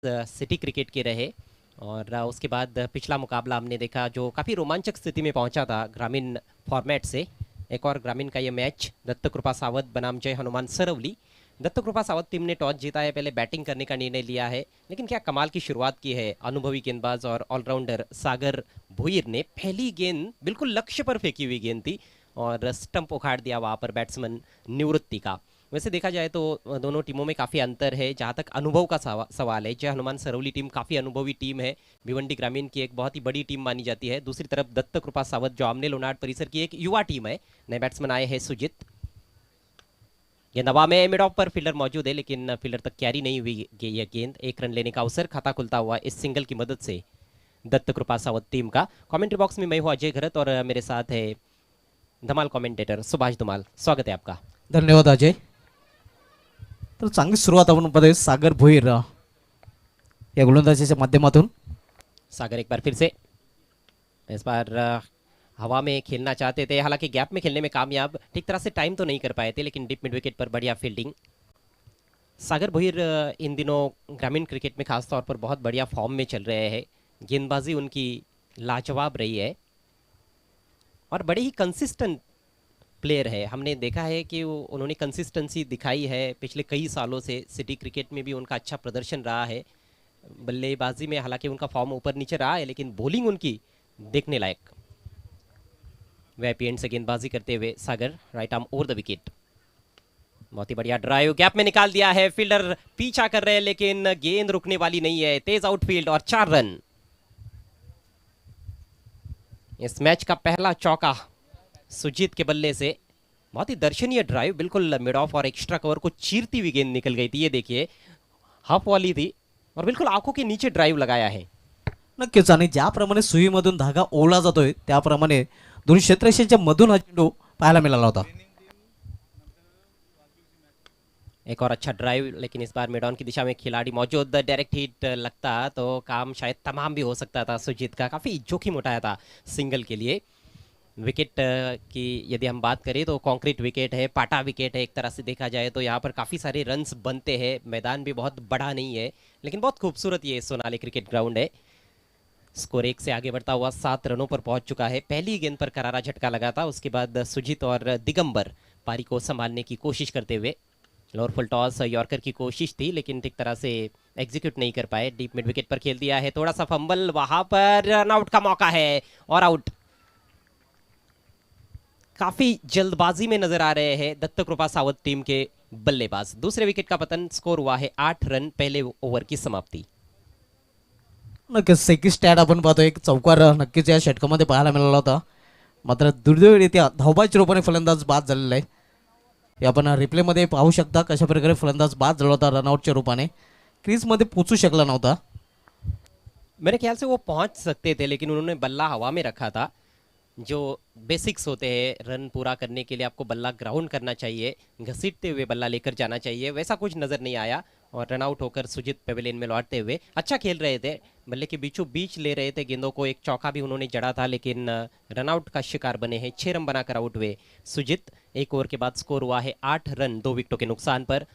City cricket के रहे। और उसके बाद पिछला मुकाबला हमने देखा जो काफ़ी रोमांचक स्थिति में पहुंचा था ग्रामीण फॉर्मेट से। एक और ग्रामीण का ये मैच दत्तकृपा सावत बनाम जय हनुमान सरवली। दत्तकृपा सावत टीम ने टॉस जीता है, पहले बैटिंग करने का निर्णय लिया है, लेकिन क्या कमाल की शुरुआत की है अनुभवी गेंदबाज और ऑलराउंडर सागर भोईर ने। पहली गेंद बिल्कुल लक्ष्य पर फेंकी हुई गेंद थी और स्टंप उखाड़ दिया वहां पर बैट्समैन निवृत्ति का। वैसे देखा जाए तो दोनों टीमों में काफ़ी अंतर है जहाँ तक अनुभव का सवाल है। जय हनुमान सरवली टीम काफ़ी अनुभवी टीम है, भिवंडी ग्रामीण की एक बहुत ही बड़ी टीम मानी जाती है। दूसरी तरफ दत्त कृपा सावत जो आमने लोनाट परिसर की एक युवा टीम है। नए बैट्समैन आए हैं सुजित। गेंद हवा में मिड ऑफ पर फील्डर मौजूद है, लेकिन फील्डर तक कैरी नहीं हुई यह गेंद। एक रन लेने का अवसर खाता खुलता हुआ इस सिंगल की मदद से दत्त कृपा सावत टीम का। कमेंट्री बॉक्स में मैं हूँ अजय घरत और मेरे साथ है धमाल कमेंटेटर सुभाष धुमाल। स्वागत है आपका। धन्यवाद अजय। तर चांगली सुरुवात आपण बघतोय सागर भोईर या गोलंदाजीच्या माध्यमातून। सागर एक बार फिर से इस बार हवा में खेलना चाहते थे, हालांकि गैप में खेलने में कामयाब ठीक तरह से टाइम तो नहीं कर पाए थे, लेकिन डीप मिड विकेट पर बढ़िया फील्डिंग। सागर भोईर इन दिनों ग्रामीण क्रिकेट में खासतौर पर बहुत बढ़िया फॉर्म में चल रहे हैं। गेंदबाजी उनकी लाजवाब रही है और बड़े ही कंसिस्टेंट प्लेयर है। हमने देखा है कि उन्होंने कंसिस्टेंसी दिखाई है पिछले कई सालों से। सिटी क्रिकेट में भी उनका अच्छा प्रदर्शन रहा है। बल्लेबाजी में हालांकि उनका फॉर्म ऊपर नीचे रहा है, लेकिन बॉलिंग उनकी देखने लायक। वीआईपी एंड से गेंदबाजी करते हुए Sagar right arm over the wicket. बहुत ही बढ़िया ड्राइव, गैप में निकाल दिया है। फील्डर पीछा कर रहे हैं, लेकिन गेंद रुकने वाली नहीं है। तेज आउटफील्ड और 4 रन। इस मैच का पहला चौका सुजीत के बल्ले से। बहुत ही दर्शनीय ड्राइव, बिल्कुल मिड ऑफ और एक्स्ट्रा कवर को चीरती हुई गेंद निकल गई थी। ये देखिए हाफ वॉली थी और बिल्कुल आंखों के नीचे ड्राइव लगाया है। नक्कीच, आणि ज्याप्रमाणे सुईमधून धागा ओवला जातोय त्याप्रमाणे दोन्ही क्षेत्ररक्षणाच्या मधून हा चेंडू पाहायला मिळाला होता। एक और अच्छा ड्राइव, लेकिन इस बार मिड ऑन की दिशा में खिलाड़ी मौजूद। डायरेक्ट हिट लगता तो काम शायद तमाम भी हो सकता था सुजीत का। काफी जोखिम उठाया था सिंगल के लिए। विकेट की यदि हम बात करें तो कंक्रीट विकेट है, पाटा विकेट है। एक तरह से देखा जाए तो यहाँ पर काफ़ी सारे रन्स बनते हैं। मैदान भी बहुत बड़ा नहीं है, लेकिन बहुत खूबसूरत ये सोनाली क्रिकेट ग्राउंड है। स्कोर 1 से आगे बढ़ता हुआ 7 रनों पर पहुंच चुका है। पहली गेंद पर करारा झटका लगा था, उसके बाद सुजीत और दिगंबर पारी को संभालने की कोशिश करते हुए। लोअर फुल टॉस यॉर्कर की कोशिश थी, लेकिन ठीक तरह से एग्जीक्यूट नहीं कर पाए। डीप मिड विकेट पर खेल दिया है, थोड़ा सा फंबल, वहां पर रन आउट का मौका है और आउट। काफी जल्दबाजी में नजर आ रहे हैं दत्त कृपा सावत टीम के बल्लेबाज। दूसरे विकेट का पतन, स्कोर हुआ है 8 रन, पहले ओव्हर की समाप्ती। नक्कीच सेकी स्टॅट आपण पाहतो, एक चौकार नक्कीच या षटकामध्ये पाहायला मिळाला होता, मात्र दुर्दैवरित्या धावबाच्या रूपाने फलंदाज बाद झालेला आहे। हे आपण रिप्लेमध्ये पाहू शकता कशा प्रकारे फलंदाज बाद झाला होता रनआउटच्या रूपाने। क्रीजमध्ये पोहोचू शकला नव्हता। मेरे ख्याल से वो पहुंच सकते थे, लेकिन उन्होंने बल्ला हवा में रखा था। जो बेसिक्स होते हैं रन पूरा करने के लिए, आपको बल्ला ग्राउंड करना चाहिए, घसीटते हुए बल्ला लेकर जाना चाहिए, वैसा कुछ नजर नहीं आया। और रन आउट होकर सुजीत पेवेलियन में लौटते हुए अच्छा खेल रहे थे, बल्ले के बीचों बीच ले रहे थे गेंदों को। एक चौका भी उन्होंने जड़ा था, लेकिन रन आउट का शिकार बने हैं। 6 रन बनाकर आउट हुए सुजीत। एक ओवर के बाद स्कोर हुआ है 8 रन, 2 विकेटों के नुकसान पर।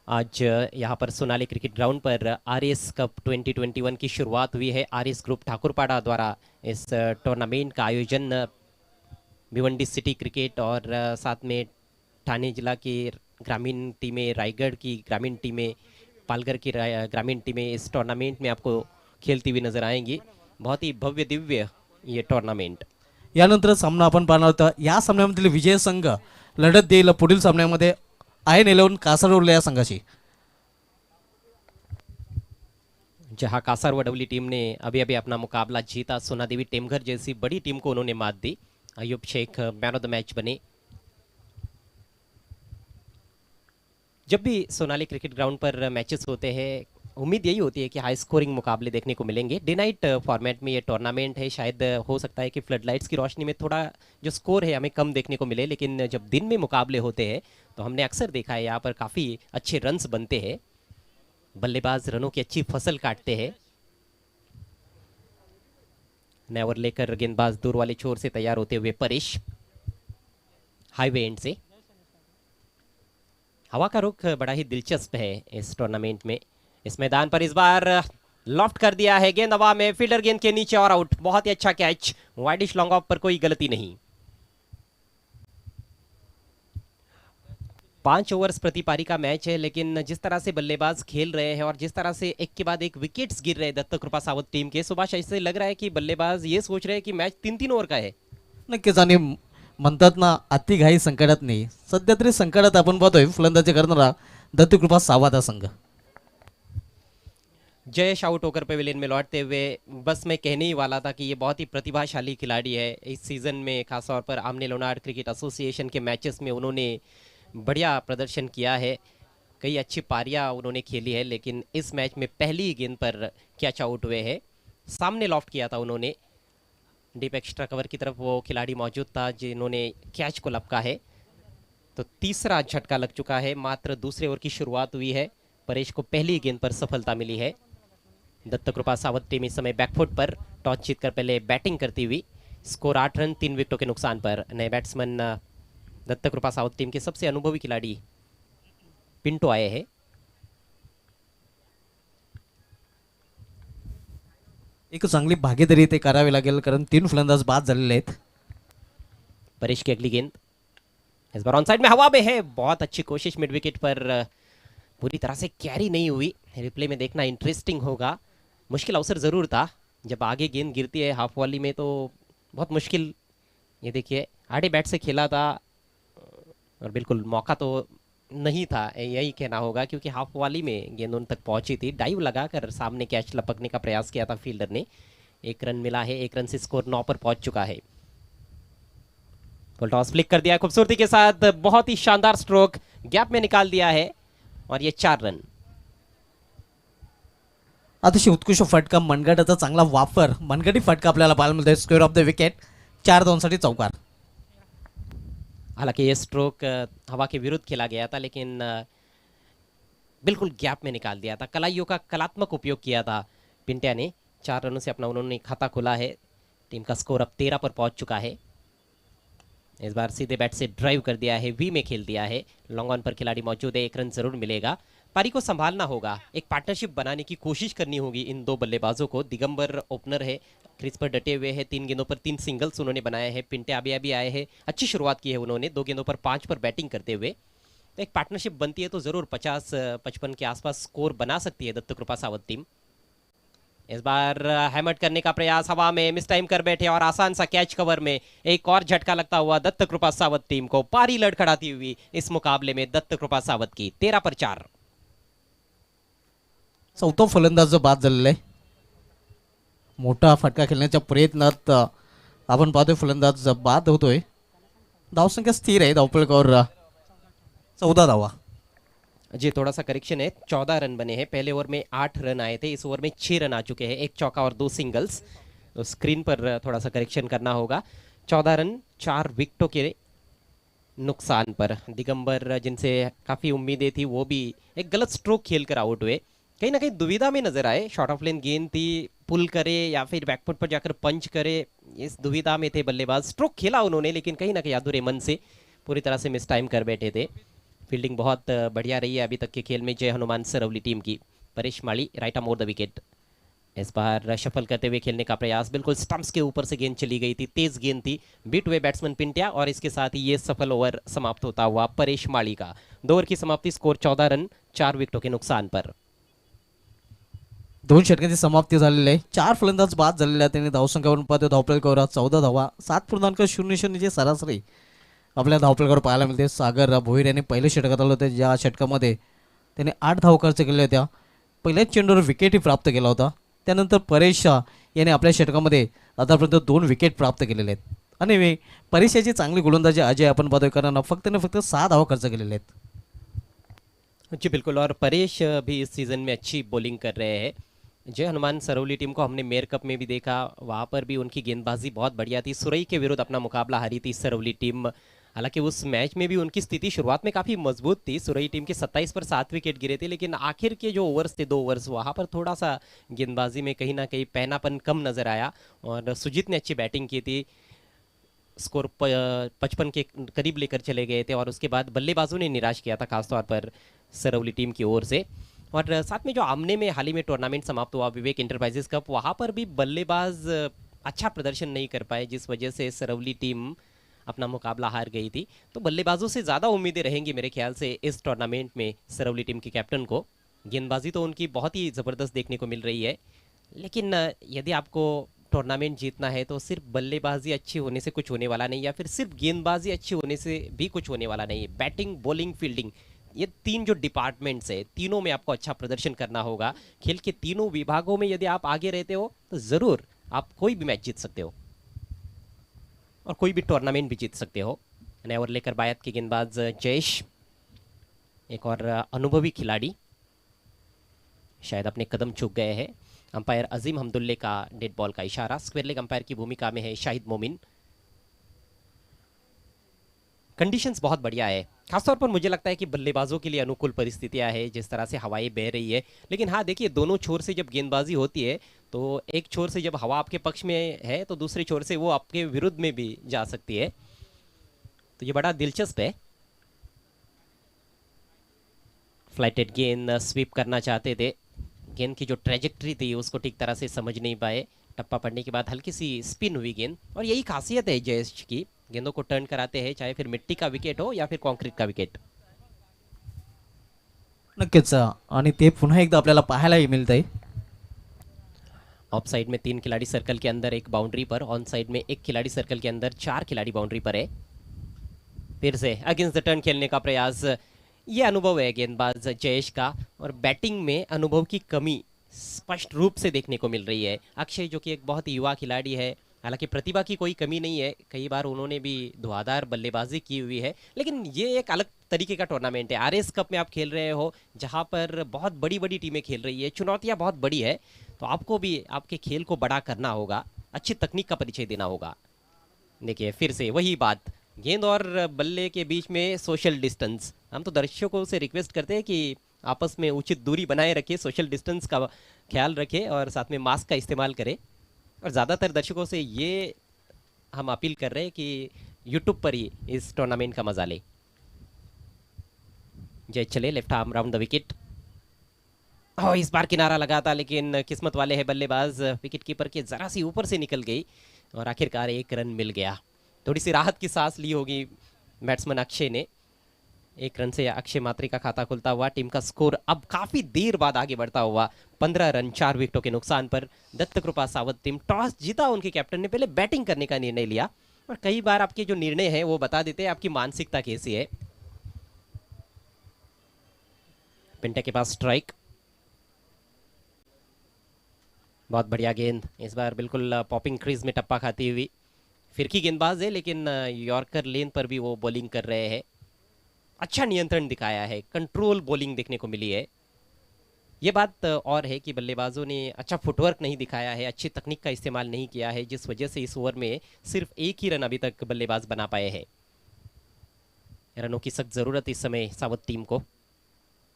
आज यहाँ पर सोनाली क्रिकेट ग्राउंड पर आरएस कप 2021 की शुरुआत हुई है। आरएस ग्रुप ठाकुरपाड़ा द्वारा इस टूर्नामेंट का आयोजन भिवंडी सिटी क्रिकेट और साथ में ठाणे जिला की ग्रामीण टीमें, रायगढ़ की ग्रामीण टीमें, पालघर की ग्रामीण टीमें इस टूर्नामेंट में आपको खेलती हुई नजर आएंगी। बहुत ही भव्य दिव्य ये टूर्नामेंट। यानंतर सामना आपण पाहणार होता। या सामन्यामधील विजय संघ लढत देईल पुढील सामन्यामध्ये आयन 11 कासारवडले या संघाशी। जहां कासारवडवली टीम ने अभी अभी अपना मुकाबला जीता, सोना देवी टेमघर जैसी बड़ी टीम को उन्होंने मात दी। Ayub Shaikh man of the match बने। जब भी सोनाली क्रिकेट ग्राउंड पर मैचेस होते हैं, उम्मीद यही होती है कि हाई स्कोरिंग मुकाबले देखने को मिलेंगे। डे नाइट फॉर्मेट में ये टूर्नामेंट है, शायद हो सकता है कि फ्लड लाइट्स की रोशनी में थोड़ा जो स्कोर है हमें कम देखने को मिले, लेकिन जब दिन में मुकाबले होते हैं तो हमने अक्सर देखा है यहाँ पर काफ़ी अच्छे रन्स बनते हैं। बल्लेबाज रनों की अच्छी फसल काटते हैं। नया ओवर लेकर गेंदबाज दूर वाले छोर से तैयार होते हुए परेश, हाईवे एंड से। हवा का रुख बड़ा ही दिलचस्प है इस टूर्नामेंट में। इस मैदान पर इस बार लॉफ्ट कर दिया है, गेंद हवा में, फील्डर गेंद के नीचे और आउट। बहुत ही अच्छा कैच, वाइडिश लॉन्ग ऑफ पर कोई गलती नहीं। 5 ओवर्स प्रति पारी का मैच है, लेकिन जिस तरह से बल्लेबाज खेल रहे हैं और जिस तरह से एक के बाद एक विकेट्स गिर रहे हैं दत्त कृपा सावंत टीम के, सुभाष ऐसे लग रहा है कि बल्लेबाज ये सोच रहे हैं कि मैच 3-3 ओव्हर का आहे। नक्कीच. आणि म्हणतात ना, अति घाई संकटात नाही. सध्या तरी संकटात आपण पाहतोय फलंदाजी करणारा दत्तकृपा सावंत हा संघ. जयेश आउट होकर पवेलियन में लौटते हुए, बस मैं कहने ही वाला था कि ये बहुत ही प्रतिभाशाली खिलाड़ी है। इस सीजन में खासतौर पर आमने लोनार्ड क्रिकेट एसोसिएशन के मैचेस में उन्होंने बढ़िया प्रदर्शन किया है, कई अच्छी पारियां उन्होंने खेली है, लेकिन इस मैच में पहली ही गेंद पर कैच आउट हुए हैं। सामने लॉफ्ट किया था उन्होंने, डीप एक्स्ट्रा कवर की तरफ वो खिलाड़ी मौजूद था जिन्होंने कैच को लपका है। तो तीसरा झटका लग चुका है, मात्र दूसरे ओवर की शुरुआत हुई है। परेश को पहली गेंद पर सफलता मिली है। दत्त कृपा सावंत टीम इस समय बैकफुट पर, टॉस जीतकर पहले बैटिंग करती हुई। स्कोर 8 रन 3 विकेटों के नुकसान पर। नए बैट्समैन दत्त कृपा सावंत टीम के सबसे अनुभवी खिलाड़ी पिंटो आए हैं। एक चांगली भागीदारी ते करावी लागेल, कारण 3 फलंदाज बाद झालेले आहेत. परेश की अगली गेंद इस बार ऑन साइड में, हवा में है। बहुत अच्छी कोशिश मिड विकेट पर, पूरी तरह से कैरी नहीं हुई। रिप्ले में देखना इंटरेस्टिंग होगा। मुश्किल अवसर जरूर था, जब आगे गेंद गिरती है हाफ वॉली में तो बहुत मुश्किल। ये देखिए आड़े बैट से खेला था और बिल्कुल मौका तो नहीं था, यही कहना होगा, क्योंकि हाफ वाली में गेंद उन तक पहुंची थी। डाइव लगाकर सामने कैच लपकने का प्रयास किया था फील्डर ने। 1 रन मिला है, 1 रन से स्कोर 9 पर पहुंच चुका है। फुल टॉस फ्लिक कर दिया खूबसूरती के साथ, बहुत ही शानदार स्ट्रोक, गैप में निकाल दिया है और ये 4 रन। अतिशय उत्कृष्ट फटका, मनगटाचा चांगला वापर, मनगटी फटका आपल्याला पाहायला मिळतोय. स्क्वेअर ऑफ द विकेट, 4-2 साठी चौकार. हालांकि ये स्ट्रोक हवा के विरुद्ध खेला गया था, लेकिन बिल्कुल गैप में निकाल दिया था। कलाइयों का कलात्मक उपयोग किया था पिंटिया ने। 4 रनों से अपना उन्होंने खाता खोला है। टीम का स्कोर अब 13 पर पहुंच चुका है। इस बार सीधे बैट से ड्राइव कर दिया है, वी में खेल दिया है। लॉन्ग ऑन पर खिलाड़ी मौजूद है, 1 रन जरूर मिलेगा। पारी को संभालना होगा, एक पार्टनरशिप बनाने की कोशिश करनी होगी इन दो बल्लेबाजों को। दिगंबर ओपनर है, क्रीज पर डटे हुए हैं, 3 गेंदों पर 3 सिंगल्स उन्होंने बनाए हैं। पिंटे अभी आए हैं, अच्छी शुरुआत की है उन्होंने, 2 गेंदों पर 5 पर बैटिंग करते हुए। तो एक पार्टनरशिप बनती है तो जरूर 50-55 के आसपास स्कोर बना सकती है दत्त कृपा सावंत टीम। इस बार हैमट करने का प्रयास, हवा में मिस टाइम कर बैठे और आसान सा कैच कवर में एक और झटका लगता हुआ दत्त कृपा सावंत टीम को। पारी लड़खड़ाती हुई इस मुकाबले में दत्त कृपा सावंत की 13 पर 4। चौथा फलंदाज जो बाद झालेला आहे. मोठा फटका खेळण्याच्या प्रयत्नात आपण पाहतोय फलंदाज बाद होतोय. धावसंख्या स्थिर आहे, धावपळीवर 14 धावा. जी थोड़ा सा करेक्शन है, 14 रन बने हैं। पहले ओवर में 8 रन आए थे, इस ओवर में 6 रन आ चुके हैं, 1 चौका और 2 सिंगल्स। तो स्क्रीन पर थोड़ा सा करेक्शन करना होगा। 14 रन 4 विकेटों के नुकसान पर। दिगंबर जिनसे काफ़ी उम्मीदें थी, वो भी एक गलत स्ट्रोक खेलकर आउट हुए। कहीं ना कहीं दुविधा में नजर आए। शॉर्ट ऑफ लेन गेंद थी, पुल करे या फिर बैकफुट पर जाकर पंच करे, इस दुविधा में थे बल्लेबाज। स्ट्रोक खेला उन्होंने, लेकिन कहीं ना कहीं अधूरे मन से पूरी तरह से मिस टाइम कर बैठे थे। फील्डिंग बहुत बढ़िया रही है अभी तक के खेल में जय हनुमान सरवली टीम की। Paresh Mali right arm over the wicket. इस बार शफल करते हुए खेलने का प्रयास, बिल्कुल स्टंप्स के ऊपर से गेंद चली गई थी, तेज गेंद थी, बीट हुए बैट्समैन पिंटिया और इसके साथ ही ये सफल ओवर समाप्त होता हुआ परेश माली का। 2 ओवर की समाप्ति, स्कोर 14 रन 4 विकेटों के नुकसान पर। 2 षटकांची समाप्ती झालेली आहे. 4 फलंदाज बाद झालेले आहेत. त्यांनी धावसंख्यावरून पाहतो धावपळीवर 14 धावा, 7.00 ची सरासरी आपल्या धावपळीवर पाहायला मिळते. सागर भोईर यांनी पहिले षटकात आले होते, ज्या षटकामध्ये त्याने 8 धावा खर्च केल्या होत्या. पहिल्याच चेंडूवर विकेटही प्राप्त केला होता. त्यानंतर परेश याने आपल्या षटकामध्ये आतापर्यंत 2 विकेट प्राप्त केलेले आहेत. आणि परेश याची चांगली गोलंदाजी अजय आपण पाहतोय, कारण फक्त 6 धावा खर्च केलेले आहेत. जी बिल्कुल, और परेश भी इस सीज़न में अच्छी बॉलिंग कर रहे हैं। जय हनुमान सरवली टीम को हमने मेयर कप में भी देखा, वहाँ पर भी उनकी गेंदबाजी बहुत बढ़िया थी। सुरई के विरुद्ध अपना मुकाबला हारी थी सरवली टीम। हालांकि उस मैच में भी उनकी स्थिति शुरुआत में काफ़ी मजबूत थी। सुरई टीम के 27 पर 7 विकेट गिरे थे, लेकिन आखिर के जो ओवर्स थे 2 ओवर्स, वहाँ पर थोड़ा सा गेंदबाजी में कहीं ना कहीं पहनापन कम नज़र आया और सुजीत ने अच्छी बैटिंग की थी। स्कोर 55 के करीब लेकर चले गए थे और उसके बाद बल्लेबाजों ने निराश किया था, खासतौर पर सरवली टीम की ओर से। और साथ में जो आमने में हाल ही में टूर्नामेंट समाप्त हुआ विवेक इंटरप्राइजेस कप, वहाँ पर भी बल्लेबाज अच्छा प्रदर्शन नहीं कर पाए, जिस वजह से सरवली टीम अपना मुकाबला हार गई थी। तो बल्लेबाजों से ज़्यादा उम्मीदें रहेंगी मेरे ख्याल से इस टूर्नामेंट में सरवली टीम के कैप्टन को। गेंदबाजी तो उनकी बहुत ही ज़बरदस्त देखने को मिल रही है, लेकिन यदि आपको टूर्नामेंट जीतना है तो सिर्फ बल्लेबाजी अच्छी होने से कुछ होने वाला नहीं, या फिर सिर्फ गेंदबाजी अच्छी होने से भी कुछ होने वाला नहीं। बैटिंग, बॉलिंग, फील्डिंग, ये तीन जो डिपार्टमेंट्स है, तीनों में आपको अच्छा प्रदर्शन करना होगा। खेल के तीनों विभागों में यदि आप आगे रहते हो तो ज़रूर आप कोई भी मैच जीत सकते हो और कोई भी टूर्नामेंट भी जीत सकते हो। नया ओवर लेकर बायत के गेंदबाज जयेश, एक और अनुभवी खिलाड़ी, शायद अपने कदम चूक गए हैं। अंपायर अजीम हमदुल्ले का डेड बॉल का इशारा। स्क्वायर लेग अंपायर की भूमिका में है शाहिद मोमिन। कंडीशंस बहुत बढ़िया है, खासतौर पर मुझे लगता है कि बल्लेबाजों के लिए अनुकूल परिस्थितियां है, जिस तरह से हवाएं बह रही है। लेकिन हाँ देखिए, दोनों छोर से जब गेंदबाजी होती है तो एक छोर से जब हवा आपके पक्ष में है तो दूसरे छोर से वो आपके विरुद्ध में भी जा सकती है, तो ये बड़ा दिलचस्प है। फ्लाइटेड गेंद स्वीप करना चाहते थे, गेंद की जो ट्रेजेक्ट्री थी उसको ठीक तरह से समझ नहीं पाए। टप्पा पड़ने के बाद हल्की सी स्पिन हुई गेंद, और यही खासियत है जयेश की, गेंदों को टर्न कराते हैं, चाहे फिर मिट्टी का विकेट हो या फिर कॉन्क्रीट का विकेट। नक्कीच आणि ते पुन्हा एकदा आपल्याला पाहायलाही मिळतंय. ऑफ साइड में 3 खिलाड़ी सर्कल के अंदर एक बाउंड्री पर, ऑन साइड में 1 खिलाड़ी सर्कल के अंदर 4 खिलाड़ी बाउंड्री पर है। फिर से अगेंस्ट द टर्न खेलने का प्रयास, ये अनुभव है गेंदबाज जयेश का, और बैटिंग में अनुभव की कमी स्पष्ट रूप से देखने को मिल रही है। अक्षय जो कि एक बहुत ही युवा खिलाड़ी है, हालांकि प्रतिभा की कोई कमी नहीं है, कई बार उन्होंने भी धुआंधार बल्लेबाजी की हुई है, लेकिन ये एक अलग तरीके का टूर्नामेंट है। आरएस कप में आप खेल रहे हो, जहां पर बहुत बड़ी बड़ी टीमें खेल रही है, चुनौतियां बहुत बड़ी है, तो आपको भी आपके खेल को बड़ा करना होगा, अच्छी तकनीक का परिचय देना होगा। देखिए फिर से वही बात, गेंद और बल्ले के बीच में सोशल डिस्टेंस। हम तो दर्शकों से रिक्वेस्ट करते हैं कि आपस में उचित दूरी बनाए रखें, सोशल डिस्टेंस का ख्याल रखें और साथ में मास्क का इस्तेमाल करें। और ज़्यादातर दर्शकों से ये हम अपील कर रहे हैं कि यूट्यूब पर ही इस टूर्नामेंट का मजा ले। जय चले, left arm round the wicket. इस बार किनारा लगा था, लेकिन किस्मत वाले हैं बल्लेबाज, विकेट कीपर के जरा सी ऊपर से निकल गई और आखिरकार 1 रन मिल गया। थोड़ी सी राहत की सांस ली होगी बैट्समैन अक्षय ने। 1 रन से अक्षय मात्री का खाता खुलता हुआ, टीम का स्कोर अब काफी देर बाद आगे बढ़ता हुआ 15 रन 4 विकेटों के नुकसान पर। दत्त कृपा सावत टीम, टॉस जीता उनके कैप्टन ने, पहले बैटिंग करने का निर्णय लिया, और कई बार आपके जो निर्णय है वो बता देते हैं आपकी मानसिकता कैसी है। पिंटा के पास स्ट्राइक, बहुत बढ़िया गेंद, इस बार बिल्कुल पॉपिंग क्रीज में टप्पा खाती हुई। फिरकी गेंदबाज है, लेकिन यॉर्कर लेन पर भी वो बॉलिंग कर रहे हैं। अच्छा नियंत्रण दिखाया है, कंट्रोल बॉलिंग देखने को मिली है। ये बात और है कि बल्लेबाजों ने अच्छा फुटवर्क नहीं दिखाया है, अच्छी तकनीक का इस्तेमाल नहीं किया है, जिस वजह से इस ओवर में सिर्फ 1 ही रन अभी तक बल्लेबाज बना पाए हैं। रनों की सख्त जरूरत इस समय सावत टीम को।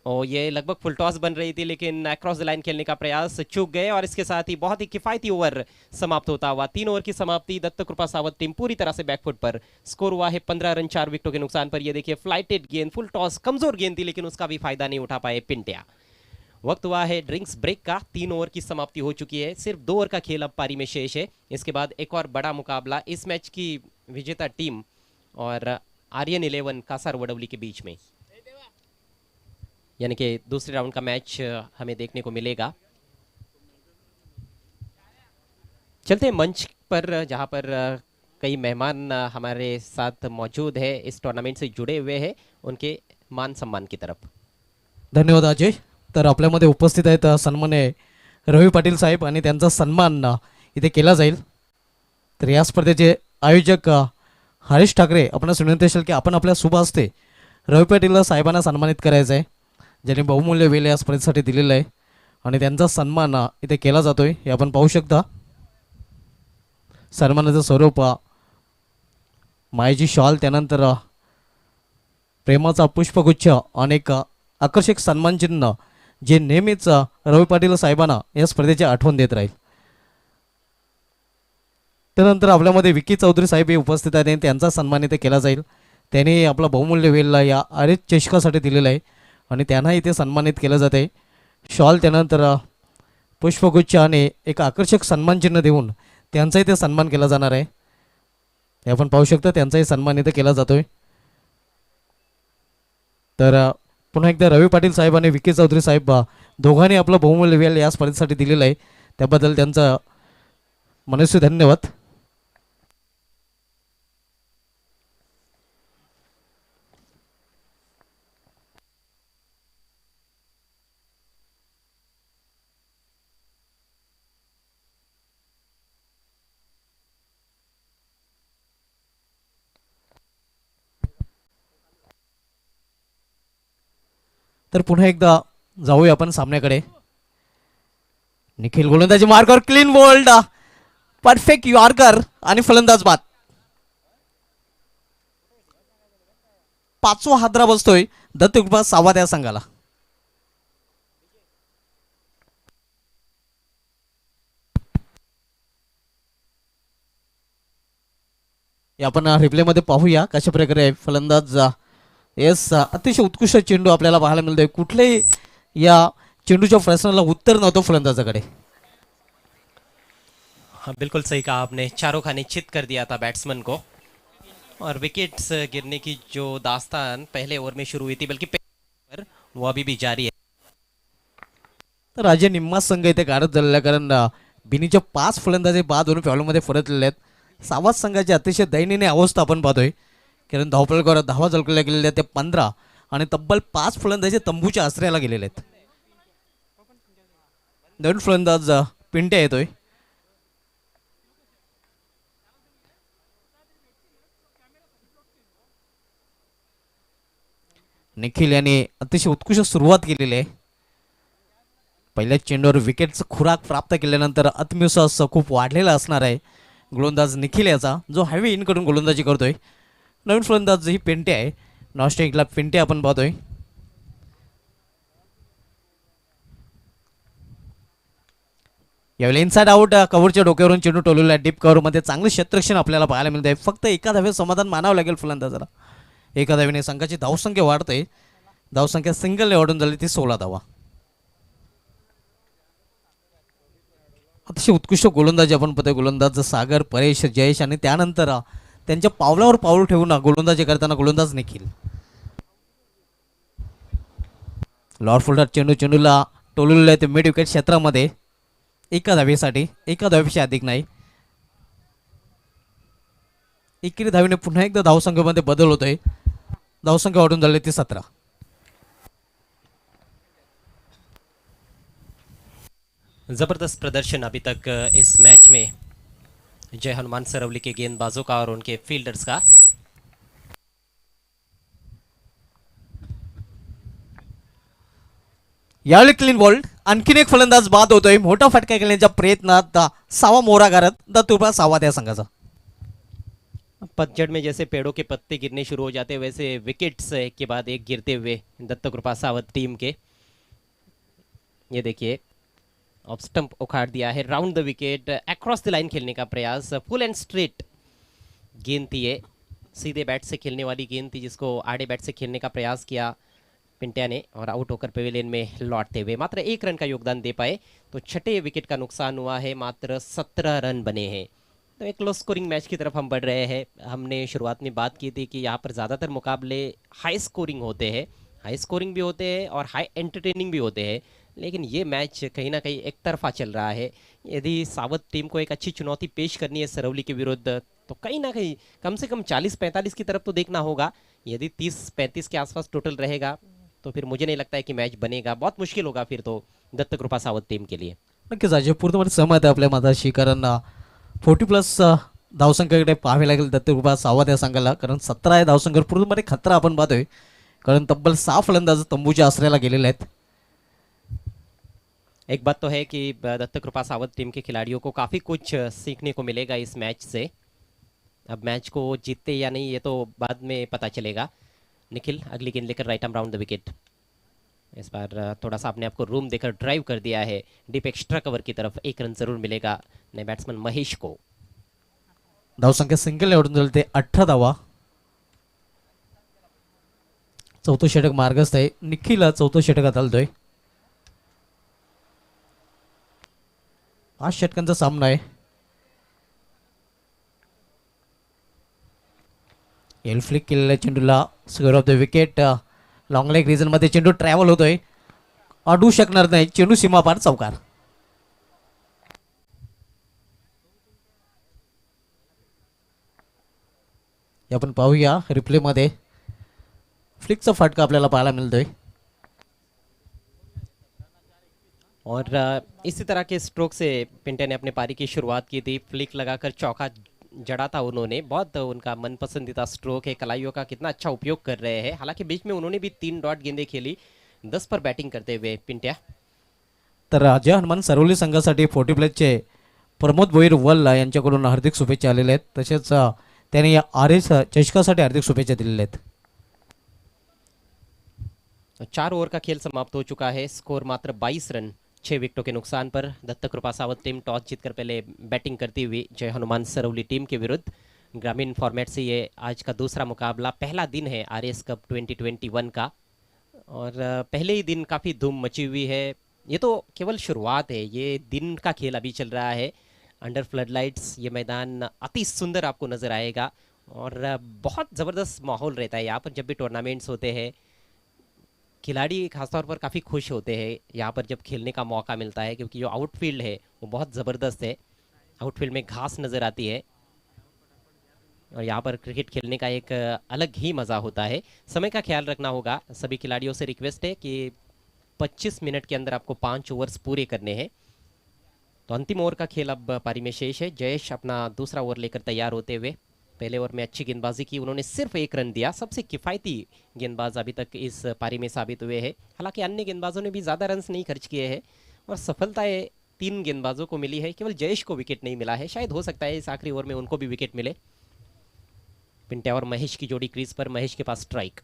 और ये लगभग फुल टॉस बन रही थी, लेकिन अक्रॉस द लाइन खेलने का प्रयास चूक गए, और इसके साथ ही बहुत ही किफायती ओवर समाप्त होता हुआ। 3 ओवर की समाप्ति, दत्त कृपा सावत टीम पूरी तरह से बैकफुट पर। स्कोर हुआ है 15 रन 4 विकेटों के नुकसान पर। ये देखिए फ्लाइटेड गेंद, फुल टॉस, कमजोर गेंद थी, लेकिन उसका भी फायदा नहीं उठा पाए पिंटिया। वक्त हुआ है ड्रिंक्स ब्रेक का, 3 ओवर की समाप्ति हो चुकी है, सिर्फ 2 ओवर का खेल अब पारी में शेष है। इसके बाद एक और बड़ा मुकाबला इस मैच की विजेता टीम और आर्यन 11 कासार वडवली के बीच में, यानी कि दूसरे राउंड का मैच हमें देखने को मिलेगा। चलते हैं मंच पर, जहां पर कई मेहमान हमारे साथ मौजूद है, इस टूर्नामेंट से जुड़े हुए हैं, उनके मान सम्मान की तरफ। धन्यवाद अजय. तर आपल्यामध्ये उपस्थित आहेत सन्माननीय रवी पाटील साहेब, आणि त्यांचा सन्मान इथे केला जाईल. तर या स्पर्धेचे आयोजक हरीश ठाकरे आपणास विनंती असेल की आपण आपल्या शुभ हस्ते रवी पाटील साहेबांना सन्मानित करायचं आहे, ज्यांनी बहुमूल्य वेळ या स्पर्धेसाठी दिलेला आहे, आणि त्यांचा सन्मान इथे केला जातोय. हे आपण पाहू शकता. सन्मानाचं स्वरूप मायेची शॉल, त्यानंतर प्रेमाचा पुष्पगुच्छ, अनेक आकर्षक सन्मानचिन्ह, जे नेहमीच रवी पाटील साहेबांना या स्पर्धेची आठवण देत राहील. त्यानंतर आपल्यामध्ये विकी चौधरी साहेब हे उपस्थित आहेत, त्यांचा सन्मान इथे केला जाईल. त्यांनी आपला बहुमूल्य वेळ या आर्य चषकासाठी दिलेला आहे, आणि त्यांना इथे सन्मानित केलं जाते. शॉल त्यानंतर पुष्पगुच्छ आणि एक आकर्षक सन्मानचिन्ह देऊन त्यांचाही ते सन्मान केला जाणार आहे. हे आपण पाहू शकता त्यांचाही सन्मान इथे केला जातोय. तर पुन्हा एकदा रवी पाटील साहेब आणि विकी चौधरी साहेब दोघांनी आपलं बहुमूल्य वेळ या स्पर्धेसाठी दिलेलं आहे, त्याबद्दल त्यांचा मनस्वी धन्यवाद. तर पुन्हा एकदा जाऊया आपण सामन्याकडे. निखिल गोलंदाजी मार्कवर क्लीन बोल्ड, परफेक्ट यॉर्कर आणि फलंदाज बाद. पाचवा हादरा बसतोय दत्तकृपा सावंत या संघाला. हे आपण रिप्लेमध्ये पाहूया कशा प्रकारे फलंदाज येस अतिशय उत्कृष्ट चेंडू आपल्याला पाहायला मिळतोय. कुठलेही या चेंडूच्या प्रश्नाला उत्तर नव्हतं फलंदाजाकडे. हाँ बिल्कुल सही कहा आपने, चारों खाने चित कर दिया था बैट्समैन को और विकेट्स गिरने की जो दास्तान पहले ओवर में शुरू हुई थी बल्कि पर वो अभी भी जारी है. तर राजे निम्मा संघ इथे गारद झालेला आहे, कारण बिनीच्या 5 फलंदाजे बाद होऊन फॉलोमध्ये परतलेले आहेत. सावध संघाची अतिशय दयनीय अवस्था आपण पाहतोय, कारण धावपळ धावा झळकल्या गेलेल्या ते 15 आणि तब्बल 5 फलंदाजे तंबूच्या आश्रयाला गेलेले आहेत. नवीन फलंदाज पिंट्या येतोय. निखिल यांनी अतिशय उत्कृष्ट सुरुवात केलेली आहे. पहिल्या चेंडूवर विकेटचं खुराक प्राप्त केल्यानंतर आत्मविश्वास खूप वाढलेला असणार आहे गोलंदाज निखिल याचा, जो हायवे इन करून गोलंदाजी करतोय. नवीन फलंदाज ही पेंटे आहे, नॉस्ट्रेकला पेंटे आपण पाहतोय. यावेळी इनसाइड आउट कव्हरच्या डोक्यावरून चेंडू टोलवला डीप कव्हरमध्ये चांगलं क्षेत्ररक्षण आपल्याला पाहायला मिळत आहे. फक्त एका धावे समाधान मानावं लागेल फलंदाजाला. एका धावेने संघाची धावसंख्या वाढते, धावसंख्या सिंगलने वाढून झाली ती 16 धावा. अतिशय उत्कृष्ट गोलंदाजी आपण पाहतोय. गोलंदाज सागर, परेश, जयेश आणि त्यानंतर त्यांच्या पावलावर पाऊल ठेवून गोलंदाजी करताना गोलंदाज निखिल. लॉर्ड फोल्डर चेंडूला टोलवलेला आहे ते मिड विकेट क्षेत्रामध्ये एका धावेसाठी, एका धावेपेक्षा अधिक नाही. एकेरी धावेने पुन्हा एकदा धावसंख्येमध्ये बदल होतोय, धावसंख्या वाढून झाली ती 17. ज़बरदस्त प्रदर्शन अभी तक इस मैच में जय हनुमान सरवली के गेंदबाजों का और उनके फील्डर्स का. यावेळी क्लीन बॉल्ड, आणखीन एक फलंदाज बाद होतोय. मोठा फटका खेळण्याच्या प्रयत्नात 6वा मोहरा गारत दत्तकृपा सावंत या संघाचा. पतझड़ में जैसे पेड़ों के पत्ते गिरने शुरू हो जाते हैं, वैसे विकेट्स एक के बाद एक गिरते हुए दत्तकृपा सावंत टीम के. ये देखिए ऑफ स्टंप उखाड़ दिया है, round the wicket, across the line खेलने का प्रयास, फुल एंड स्ट्रेट गेंद थी ये, सीधे बैट से खेलने वाली गेंद थी जिसको आड़े बैट से खेलने का प्रयास किया पिंटिया ने और आउट होकर पवेलियन में लौटते हुए मात्र 1 रन का योगदान दे पाए. तो छठे विकेट का नुकसान हुआ है, मात्र 17 रन बने हैं. तो एक लो स्कोरिंग मैच की तरफ हम बढ़ रहे हैं. हमने शुरुआत में बात की थी कि यहाँ पर ज़्यादातर मुकाबले हाई स्कोरिंग होते हैं, हाई स्कोरिंग भी होते हैं और हाई एंटरटेनिंग भी होते हैं, लेकिन ये मैच कहीं ना कहीं एक तरफा चल रहा है. यदि सावत टीम को एक अच्छी चुनौती पेश करनी है सरवली के विरुद्ध, तो कहीं ना कहीं कम से कम 40-45 की तरफ तो देखना होगा. यदि 30-35 के आसपास टोटल रहेगा तो फिर मुझे नहीं लगता है कि मैच बनेगा. बहुत मुश्किल होगा फिर तो दत्तकृपा सावत टीम के लिए. नक्कीच अजय पूर्णपणे सहमत आहे आपल्या मताशी, कारण 40+ धावसंख्येकडे पाहावे लागेल दत्तकृपा सावंत या संघाला, कारण 17 आहे धावसंख्येवर पूर्णपणे खतरा आपण पाहतोय, कारण तब्बल 6 फलंदाज तंबूच्या आश्रयाला गेलेले आहेत. एक बात तो है कि दत्तकृपा सावत टीम के खिलाड़ियों को काफ़ी कुछ सीखने को मिलेगा इस मैच से. अब मैच को जीतते या नहीं ये तो बाद में पता चलेगा. निखिल अगली गेंद लेकर right arm round the wicket. इस बार थोड़ा सा अपने आप को रूम देकर ड्राइव कर दिया है डीप एक्स्ट्रा कवर की तरफ. 1 रन जरूर मिलेगा नए बैट्समैन महेश को. धावसंख्या सिंगल निवडून झाली ते 18 धावा. चौथं षटक मार्गस्थ आहे, निखिल चौथं षटकात आलतोय. 5 षटकांचा सामना आहे. एल फ्लिक केलेल्या चेंडूला square off the wicket. Long leg region मध्ये चेंडू ट्रॅव्हल होतोय, अडू शकणार नाही. चेंडू सीमापार चौकार. आपण पाहूया रिप्ले मध्ये फ्लिकचा फटका आपल्याला पाहायला मिळतोय. और इसी तरह के स्ट्रोक से पिंटे ने अपने पारी की शुरुआत की थी। फ्लिक लगाकर चौका जड़ा था उन्होंने। बहुत उनका मन पसंदीदा स्ट्रोक है। कलाइयों का कितना अच्छा उपयोग कर रहे हैं। हालांकि बीच में उन्होंने भी 3 डॉट गेंदें खेली 10 पर बैटिंग करते हुए पिंट्या। तर राजा हनुमान सरवली संघासाठी 40 प्लेसचे प्रमोद भोईर वल्ला यांच्याकडून हार्दिक शुभेच्छा आलेल्या आहेत. तसेच त्यांनी या आर एस चषकासाठी हार्दिक शुभेच्छा दिलेल्या आहेत. 4 ओवर का खेल समाप्त हो चुका है। स्कोर मात्र 22 रन 6 विकेटों के नुकसान पर। दत्त कृपा सावत टीम टॉस जीतकर पहले बैटिंग करती हुई जय हनुमान सरवली टीम के विरुद्ध। ग्रामीण फॉर्मेट से ये आज का दूसरा मुकाबला, पहला दिन है आरएस कप 2021 का। और पहले ही दिन काफ़ी धूम मची हुई है। ये तो केवल शुरुआत है, ये दिन का खेल अभी चल रहा है। अंडर फ्लड लाइट्स ये मैदान अति सुंदर आपको नज़र आएगा और बहुत ज़बरदस्त माहौल रहता है यहाँ पर जब भी टूर्नामेंट्स होते हैं। खिलाड़ी खासतौर पर काफ़ी खुश होते हैं यहाँ पर जब खेलने का मौका मिलता है, क्योंकि जो आउटफील्ड है वो बहुत ज़बरदस्त है। आउटफील्ड में घास नज़र आती है और यहाँ पर क्रिकेट खेलने का एक अलग ही मज़ा होता है। समय का ख्याल रखना होगा। सभी खिलाड़ियों से रिक्वेस्ट है कि 25 मिनट के अंदर आपको 5 ओवर्स पूरे करने हैं। तो अंतिम ओवर का खेल अब पारी में शेष है। जयेश अपना दूसरा ओवर लेकर तैयार होते हुए। पहले ओवर में अच्छी गेंदबाजी की, उन्होंने सिर्फ 1 रन दिया। सबसे किफ़ायती गेंदबाज अभी तक इस पारी में साबित हुए हैं। हालांकि अन्य गेंदबाजों ने भी ज़्यादा रन्स नहीं खर्च किए हैं और सफलताएं 3 गेंदबाजों को मिली है। केवल जयेश को विकेट नहीं मिला है। शायद हो सकता है इस आखिरी ओवर में उनको भी विकेट मिले। पिंट्या और महेश की जोड़ी क्रीज पर, महेश के पास स्ट्राइक।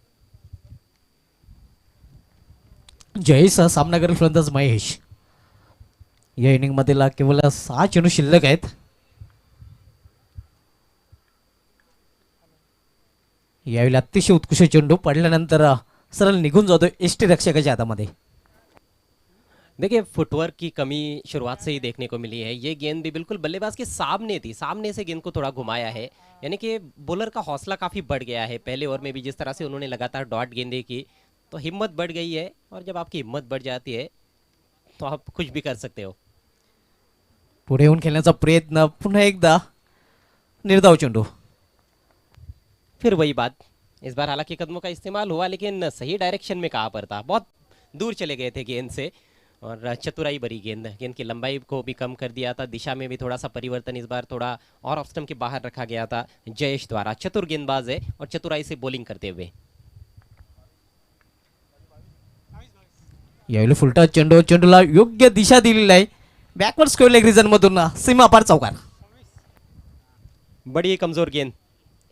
जयेश सामना करेल फलंदाज महेश. या इनिंग मध्ये केवळ 6 चेंडू शिल्लक आहेत. यावेळी अतिशय उत्कृष्ट चेंडू पडल्यानंतर सरळ निघून जातो एसटी रक्षकाच्या हातामध्ये. देखिए फुटवर्क की कमी शुरुआत से ही देखने को मिली है। ये गेंद भी बिल्कुल बल्लेबाज के सामने थी, सामने से गेंद को थोड़ा घुमाया है। यानी कि बॉलर का हौसला काफ़ी बढ़ गया है। पहले ओवर में भी जिस तरह से उन्होंने लगातार डॉट गेंदें की तो हिम्मत बढ़ गई है। और जब आपकी हिम्मत बढ़ जाती है तो आप कुछ भी कर सकते हो। पुढे येऊन खेळण्याचा प्रयत्न, पुन्हा एकदा निर्धाव चेंडू. फिर वही बात। इस बार हालांकि कदमों का इस्तेमाल हुआ लेकिन सही डायरेक्शन में कहाँ पर था। बहुत दूर चले गए थे गेंद से और चतुराई भरी गेंद, गेंद की लंबाई को भी कम कर दिया था। दिशा में भी थोड़ा सा परिवर्तन, इस बार थोड़ा और ऑफ स्टंप के बाहर रखा गया था जयेश द्वारा। चतुर गेंदबाज है और चतुराई से बॉलिंग करते हुए। यावेळी फुलटा चेंडू, चेंडूला योग्य दिशा दिलेली आहे. बॅकवर्ड स्क्वेअर लेग रिजन मधून सीमापार चौकार. बड़ी कमज़ोर गेंद।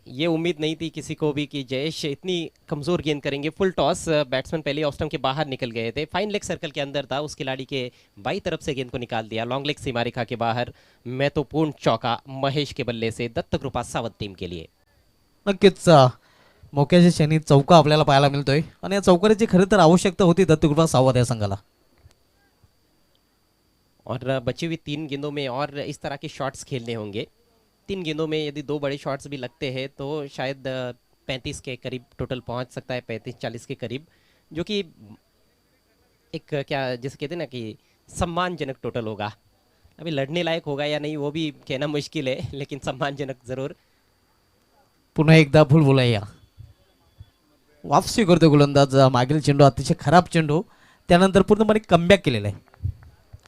ये उम्मीद नहीं थी किसी को भी कि जयेश इतनी कमज़ोर गेंद करेंगे। फुल टॉस, बैट्समैन पहले ऑफ स्टंप के बाहर निकल गए थे। फाइन लेग सर्कल के अंदर था, उस खिलाड़ी के बाई तरफ से गेंद को निकाल दिया लॉन्ग लेग सीमा रेखा के बाहर। महत्वपूर्ण चौका महेश के बल्ले से दत्त कृपा सावत टीम के लिए। नक्कीच मोक्याच्या क्षणी चौका आपल्याला पाहायला मिळतोय आणि या चौकाराची खरी तर आवश्यकता होती दत्तकृपा सावत या संघाला. और बची हुई 3 गेंदों में और इस तरह के शॉट्स खेलने होंगे। 3 गेंदों में यदि 2 बड़े शॉट्स भी लगते हैं तो शायद 35 के करीब टोटल पहुंच सकता है, 35-40 के करीब, जो कि एक क्या जिसे कहते हैं ना कि सम्मानजनक टोटल होगा। अभी लड़ने लायक होगा या नहीं वो भी कहना मुश्किल है, लेकिन सम्मानजनक ज़रूर। पुन्हा एकदा भूलभुलैया. वापसी करतो गोलंदाज. मागील चेंडू अतिशय खराब चेंडू, त्यानंतर पूर्णपणे कमबॅक केलेला आहे.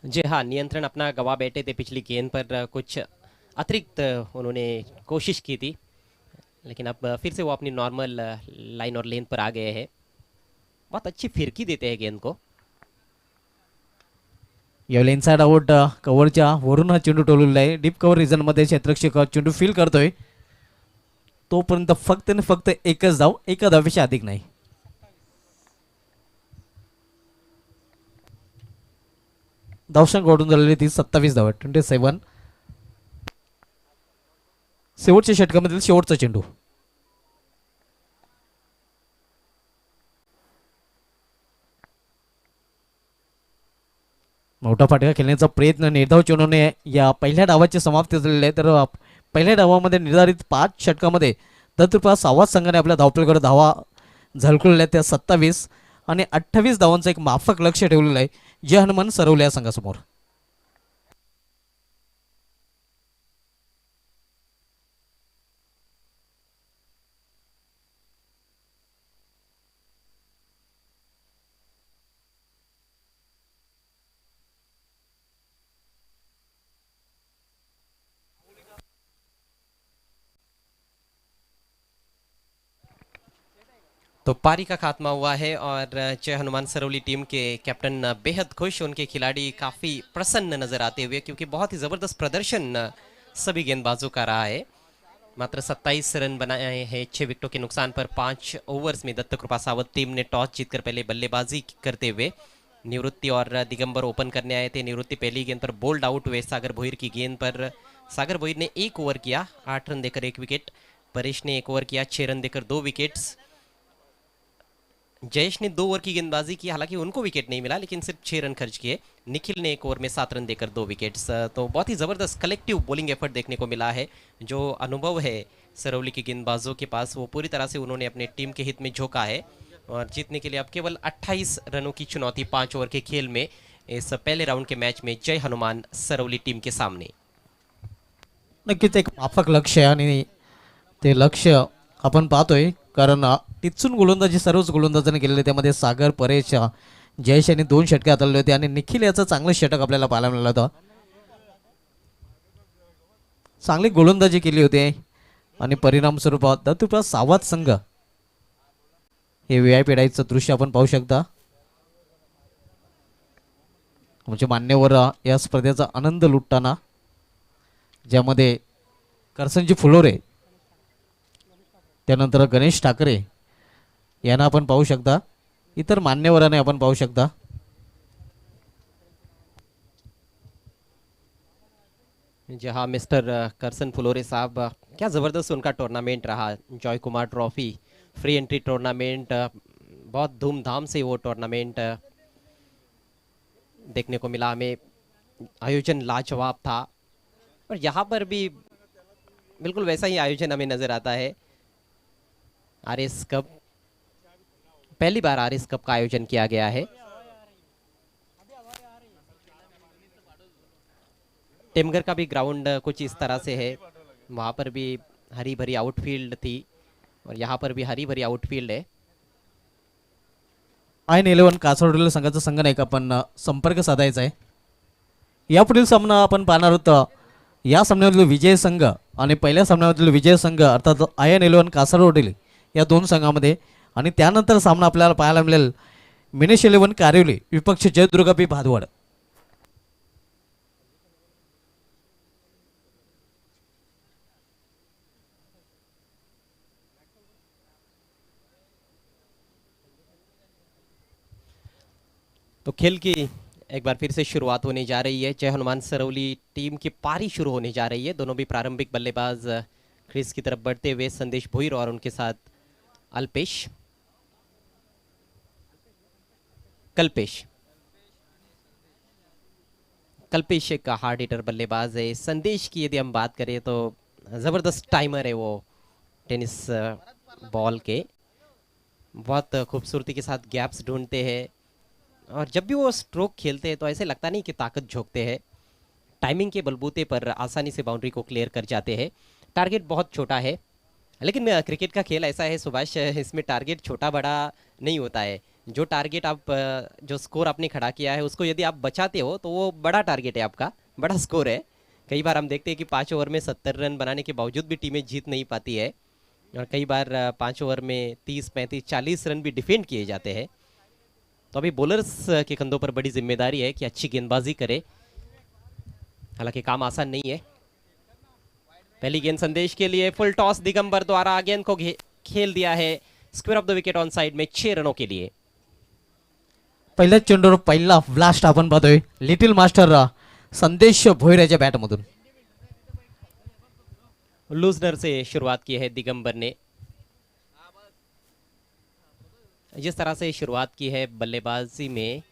जी हाँ, नियंत्रण अपना गवा बैठे थे पिछली गेंद पर। कुछ अतिरिक्त उन्होंने कोशिश की थी लेकिन अब फिर से वो अपनी नॉर्मल लाइन और लेन पर आ गए हैं। बहुत अच्छी फिरकी देते हैं गेंद को। यावेळी इनसाइड आउट कव्हरच्या वरून हा चेंडू टोललेला आहे. डीप कव्हर रिजन मध्ये क्षेत्ररक्षक चेंडू फील करतोय. तोपर्यंत फक्त आणि फक्त एकच धाव, एका धावेपेक्षा अधिक नाही. धावसंख्या वाढून झालेली ती 27 धावा, 27. शेवटच्या षटकामधील शेवटचा चेंडू. मोठा फटका खेळण्याचा प्रयत्न निर्धाव चेंडूने या पहिल्या डावाची समाप्ती झालेली आहे. तर पहिल्या डावामध्ये निर्धारित 5 षटकामध्ये दत्तकृपा सावध संघाने आपल्या धावपळीकडे धावा झळकवलेल्या त्या 27 आणि 28 धावांचं एक माफक लक्ष ठेवलेलं आहे जय हनुमान सरवले या संघासमोर. तो पारी का खात्मा हुआ है और जय हनुमान सरवली टीम के कैप्टन बेहद खुश, उनके खिलाड़ी काफ़ी प्रसन्न नजर आते हुए, क्योंकि बहुत ही ज़बरदस्त प्रदर्शन सभी गेंदबाजों का रहा है। मात्र 27 रन बनाए हैं 6 विकेटों के नुकसान पर। 5 ओवर्स में दत्तकृपा सावत टीम ने टॉस जीतकर पहले बल्लेबाजी करते हुए निवृत्ति और दिगंबर ओपन करने आए थे। निवृत्ति पहली गेंद पर बोल्ड आउट हुए सागर भोईर की गेंद पर। सागर भोईर ने 1 ओवर किया, 8 रन देकर 1 विकेट। परेश ने 1 ओवर किया, 6 रन देकर 2 विकेट्स। जयेश ने 2 ओवर की गेंदबाजी की, हालांकि उनको विकेट नहीं मिला, लेकिन सिर्फ 6 रन खर्च किए। निखिल ने 1 ओवर में 7 रन देकर 2 विकेट्स। तो बहुत ही ज़बरदस्त कलेक्टिव बॉलिंग एफर्ट देखने को मिला है। जो अनुभव है सरवली के गेंदबाजों के पास, वो पूरी तरह से उन्होंने अपने टीम के हित में झोंका है और जीतने के लिए अब केवल 28 रनों की चुनौती 5 ओवर के खेल में इस पहले राउंड के मैच में जय हनुमान सरवली टीम के सामने। नक्कीच एक माफक लक्ष आहे आणि ते लक्ष आपण पाहतोय, कारण टिचून गोलंदाजी सर्वच गोलंदाजांनी केलेले. त्यामध्ये सागर, परेश, जयेश यांनी 2 षटके हाताळले होते आणि निखिल याचं चांगलं षटक आपल्याला पाहायला मिळालं होतं. चांगली गोलंदाजी केली होती आणि परिणाम स्वरूपात दत्तकृपा सावध संघ हे VIP डायचं दृश्य आपण पाहू शकता. म्हणजे मान्यवर या स्पर्धेचा आनंद लुटताना, ज्यामध्ये करसनजी फुलोरे, त्यानंतर गणेश ठाकरे यांना आपण पाहू शकता, इतर मान्यवरांना आपण पाहू शकता. जहां मिस्टर करसन फुलोरे साहब, क्या ज़बरदस्त उनका टूर्नामेंट रहा। Joy Kumar trophy free entry tournament, बहुत धूमधाम से वो टूर्नामेंट देखने को मिला हमें। आयोजन लाजवाब था और यहाँ पर भी बिल्कुल वैसा ही आयोजन हमें नज़र आता है। आरएस कप, पहली बार आरएस कप का आयोजन किया गया है। टेमगर का भी ग्राउंड कुछ इस तरह से है, वहाँ पर भी हरी भरी आउटफील्ड थी और यहाँ पर भी हरी भरी आउटफील्ड है। IN11 कासरवडील संघाचा संघनायक आपण संपर्क साधायचा आहे. यापुढील सामना आपण पाहणार आहोत. या सामन्यामधील विजय संघ आणि पहिल्या सामन्यामधील विजय संघ अर्थात IN11 कासरवडील या 2 संघामध्ये, आणि त्यानंतर सामना आपल्याला पाहायला मिळेल मिनेश 11 कारिवली विपक्ष जयदुर्गा पी भादवड. तो खेल की एक बार फिर से शुरुआत होने जा रही है। जय हनुमान सरवली टीम की पारी शुरू होने जा रही है। दोनों भी प्रारंभिक बल्लेबाज क्रीज की तरफ बढ़ते हुए संदेश भोईर और उनके साथ अल्पेश, कल्पेश कल्पेश एक हार्ड हिटर बल्लेबाज है। संदेश की यदि हम बात करें तो ज़बरदस्त टाइमर है वो टेनिस बॉल के, बहुत खूबसूरती के साथ गैप्स ढूंढते हैं और जब भी वो स्ट्रोक खेलते हैं तो ऐसे लगता नहीं कि ताकत झोंकते हैं। टाइमिंग के बलबूते पर आसानी से बाउंड्री को क्लियर कर जाते हैं। टारगेट बहुत छोटा है, लेकिन क्रिकेट का खेल ऐसा है सुभाष, इसमें टारगेट छोटा बड़ा नहीं होता है। जो टारगेट आप जो स्कोर आपने खड़ा किया है उसको यदि आप बचाते हो तो वो बड़ा टारगेट है आपका, बड़ा स्कोर है। कई बार हम देखते हैं कि 5 ओवर में 70 रन बनाने के बावजूद भी टीमें जीत नहीं पाती है और कई बार 5 ओवर में 30, 35, 40 रन भी डिफेंड किए जाते हैं। तो अभी बॉलर्स के कंधों पर बड़ी जिम्मेदारी है कि अच्छी गेंदबाजी करे, हालांकि काम आसान नहीं है। पहली गेंद संदेश के लिए, फुल टॉस दिगंबर द्वारा गेंद को खेल दिया है square of the wicket on side में 6 रनों के लिए। पहिल्या चेंडूवर पहिला ब्लास्ट आपण पाहतोय लिटिल मास्टर संदेश भोईर याच्या बॅटमधून. लूजनर से शुरुआत की है दिगंबर ने। जिस तरह से शुरुआत की है बल्लेबाजी में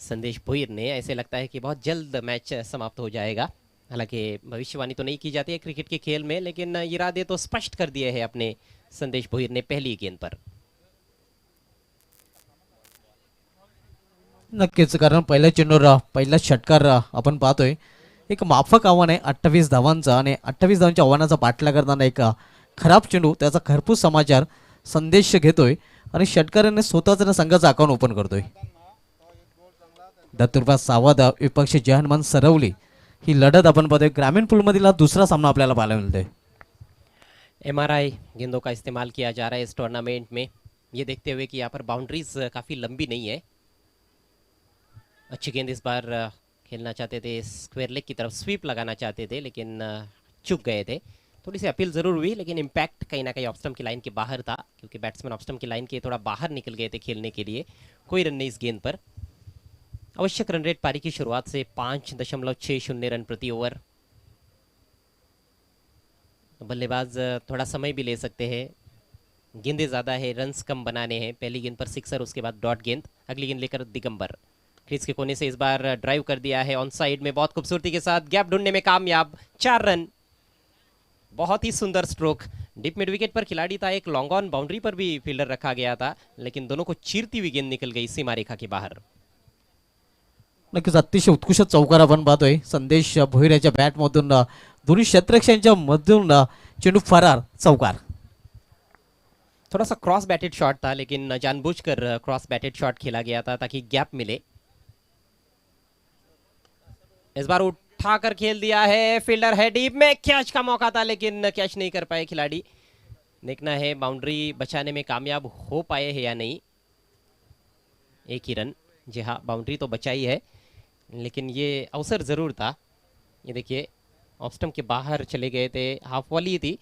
संदेश भोईर ने। ऐसे लगता है कि बहुत जल्द मैच समाप्त हो जाएगा। हालांकि भविष्यवाणी तो नहीं की जाती है क्रिकेट के खेल में, लेकिन इरादे तो स्पष्ट कर दिए हैं अपने संदेश भोईर ने पहली गेंद पर। नक्कीच, कारण पहिल्या चेंडूवर पहिला षटकार आपण पाहतोय. एक माफक आव्हान आहे 28 धावांचा, आणि 28 धावांच्या आव्हानाचा पाठलाग करताना एक खराब चेंडू, त्याचा खरपूस समाचार संदेश घेतोय आणि षटकाराने स्वतःच संघाचा अकाउंट ओपन करतोय. दत्तुरबा सावध विपक्ष जय हनुमान सरवली ही लढत आपण पाहतोय. ग्रामीण पूलमधील हा दुसरा सामना आपल्याला पाहायला मिळतोय. एमआरआई गेंदों का इस्तेमाल किया जा रहा है इस टूर्नामेंट में, ये देखते हुए कि यहाँ पर बाउंड्रीज काफ़ी लंबी नहीं है। अच्छी गेंद इस बार खेलना चाहते थे, स्क्वायर लेग की तरफ स्वीप लगाना चाहते थे, लेकिन चूक गए थे। थोड़ी सी अपील ज़रूर हुई, लेकिन इम्पैक्ट कहीं ना कहीं ऑफ स्टंप की लाइन के बाहर था, क्योंकि बैट्समैन ऑफ स्टंप की लाइन के थोड़ा बाहर निकल गए थे खेलने के लिए। कोई रन नहीं इस गेंद पर। आवश्यक रन रेट पारी की शुरुआत से 5.60 रन प्रति ओवर। बल्लेबाज थोड़ा समय भी ले सकते हैं, गेंदें ज़्यादा है, रन्स कम बनाने हैं। पहली गेंद पर सिक्सर, उसके बाद डॉट गेंद। अगली गेंद लेकर दिगंबर क्रीज के कोने से इस बार ड्राइव कर दिया है ऑन साइड में, बहुत खूबसूरती के साथ गैप ढूंढने में कामयाब। 4 रन, बहुत ही सुंदर स्ट्रोक। डीप मिड विकेट पर खिलाड़ी था, एक लॉन्ग ऑन बाउंड्री पर भी फील्डर रखा गया था, लेकिन दोनों को चीरती हुई गेंद निकल गई सीमा रेखा के बाहर। नक्कीच अतिशय उत्कृष्ट चौकार आपण पाहतोय. संदेश भोईर याच्या बॅटमधून दोन्ही क्षेत्ररक्षकांच्या मधून चेंडू फरार, चौकार. थोड़ा सा क्रॉस बैटेड शॉट था, लेकिन जानबूझकर क्रॉस बैटेड शॉट खेला गया था ताकि गैप मिले। इस बार उठाकर खेल दिया है, फील्डर है डीप में, कैच का मौका था लेकिन कैच नहीं कर पाए खिलाड़ी। देखना है बाउंड्री बचाने में कामयाब हो पाए हैं या नहीं। एक ही रन, जी हाँ, बाउंड्री तो बचाई है, लेकिन ये अवसर ज़रूर था। ये देखिए ऑफ स्टंप के बाहर चले गए थे, हाफ वॉली थी,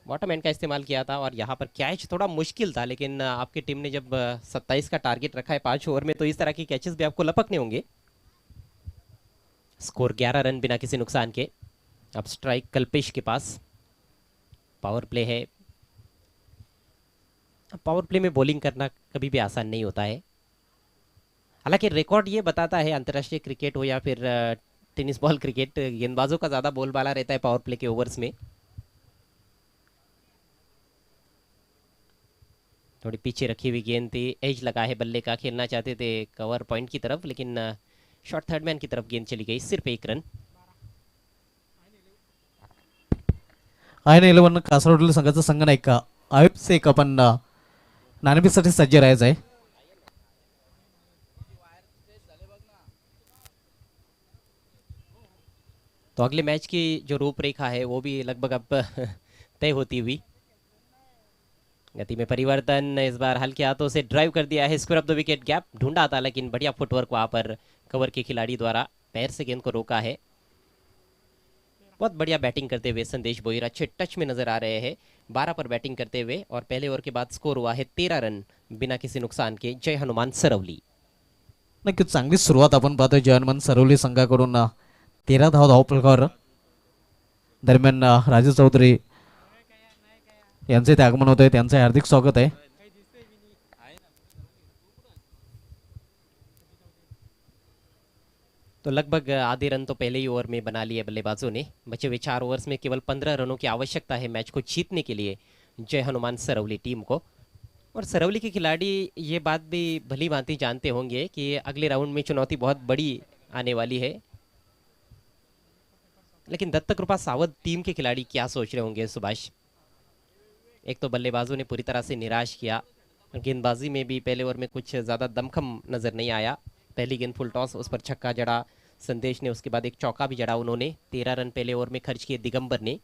बॉटम एंड का इस्तेमाल किया था, और यहाँ पर कैच थोड़ा मुश्किल था। लेकिन आपकी टीम ने जब 27 का टारगेट रखा है 5 ओवर में, तो इस तरह की कैचेस भी आपको लपकने होंगे। स्कोर 11 रन बिना किसी नुकसान के। अब स्ट्राइक कल्पेश के पास। पावर प्ले है। पावर प्ले में बॉलिंग करना कभी भी आसान नहीं होता है। हालांकि रिकॉर्ड ये बताता है, अंतर्राष्ट्रीय क्रिकेट हो या फिर टेनिस बॉल क्रिकेट, गेंदबाजों का ज़्यादा बोलबाला रहता है पावर प्ले के ओवर्स में। थोड़ी पीछे रखी हुई गेंद थी, एज लगा है बल्ले का, खेलना चाहते थे कवर पॉइंट की तरफ, लेकिन शॉर्ट थर्ड मैन की तरफ गेंद चली गई। सिर्फ 1 रन। आयन 11 कासरवडील संघाचा संघनायक आयुब शेख आपण नाणेफेकीसाठी सज्ज राहायचं आहे. तो अगले मैच की जो रूपरेखा है वो भी लगभग अब तय होती हुई। गति में परिवर्तन, इस बार हल्के हाथों से ड्राइव कर दिया है, square of the wicket, gap ढूंढा था, लेकिन बढ़िया फुटवर्क वहां पर कवर के खिलाड़ी द्वारा पैर से गेंद को रोका है। बहुत बढ़िया बैटिंग करते हुए संदेश भोईर अच्छे टच में नजर आ रहे हैं 12 पर बैटिंग करते हुए, और पहले ओवर के बाद स्कोर हुआ है 13 रन बिना किसी नुकसान के। जय हनुमान सरवली। नक्कीच चांगली सुरुवात आपण पाहतोय जय हनुमान सरवली संघाकडून. 13 धावफलकावर. दरम्यान राजू चौधरी यांचे ते आगमन होत आहे, त्यांचे हार्दिक स्वागत आहे. तो लगभग आधे रन तो पहले ही ओवर में बना लिए बल्लेबाजों ने। बचे हुए 4 ओवर्स में केवल 15 रनों की आवश्यकता है मैच को जीतने के लिए जय हनुमान सरवली टीम को। और सरवली के खिलाड़ी ये बात भी भली भांति जानते होंगे कि अगले राउंड में चुनौती बहुत बड़ी आने वाली है। लेकिन दत्तकृपा सावध टीम के खिलाड़ी क्या सोच रहे होंगे सुभाष? एक तो बल्लेबाजों ने पूरी तरह से निराश किया, गेंदबाजी में भी पहले ओवर में कुछ ज़्यादा दमखम नज़र नहीं आया। पहली गेंद फुल टॉस, उस पर छक्का जड़ा संदेश ने, उसके बाद एक चौका भी जड़ा उन्होंने। 13 रन पहले ओवर में खर्च किए दिगंबर ने।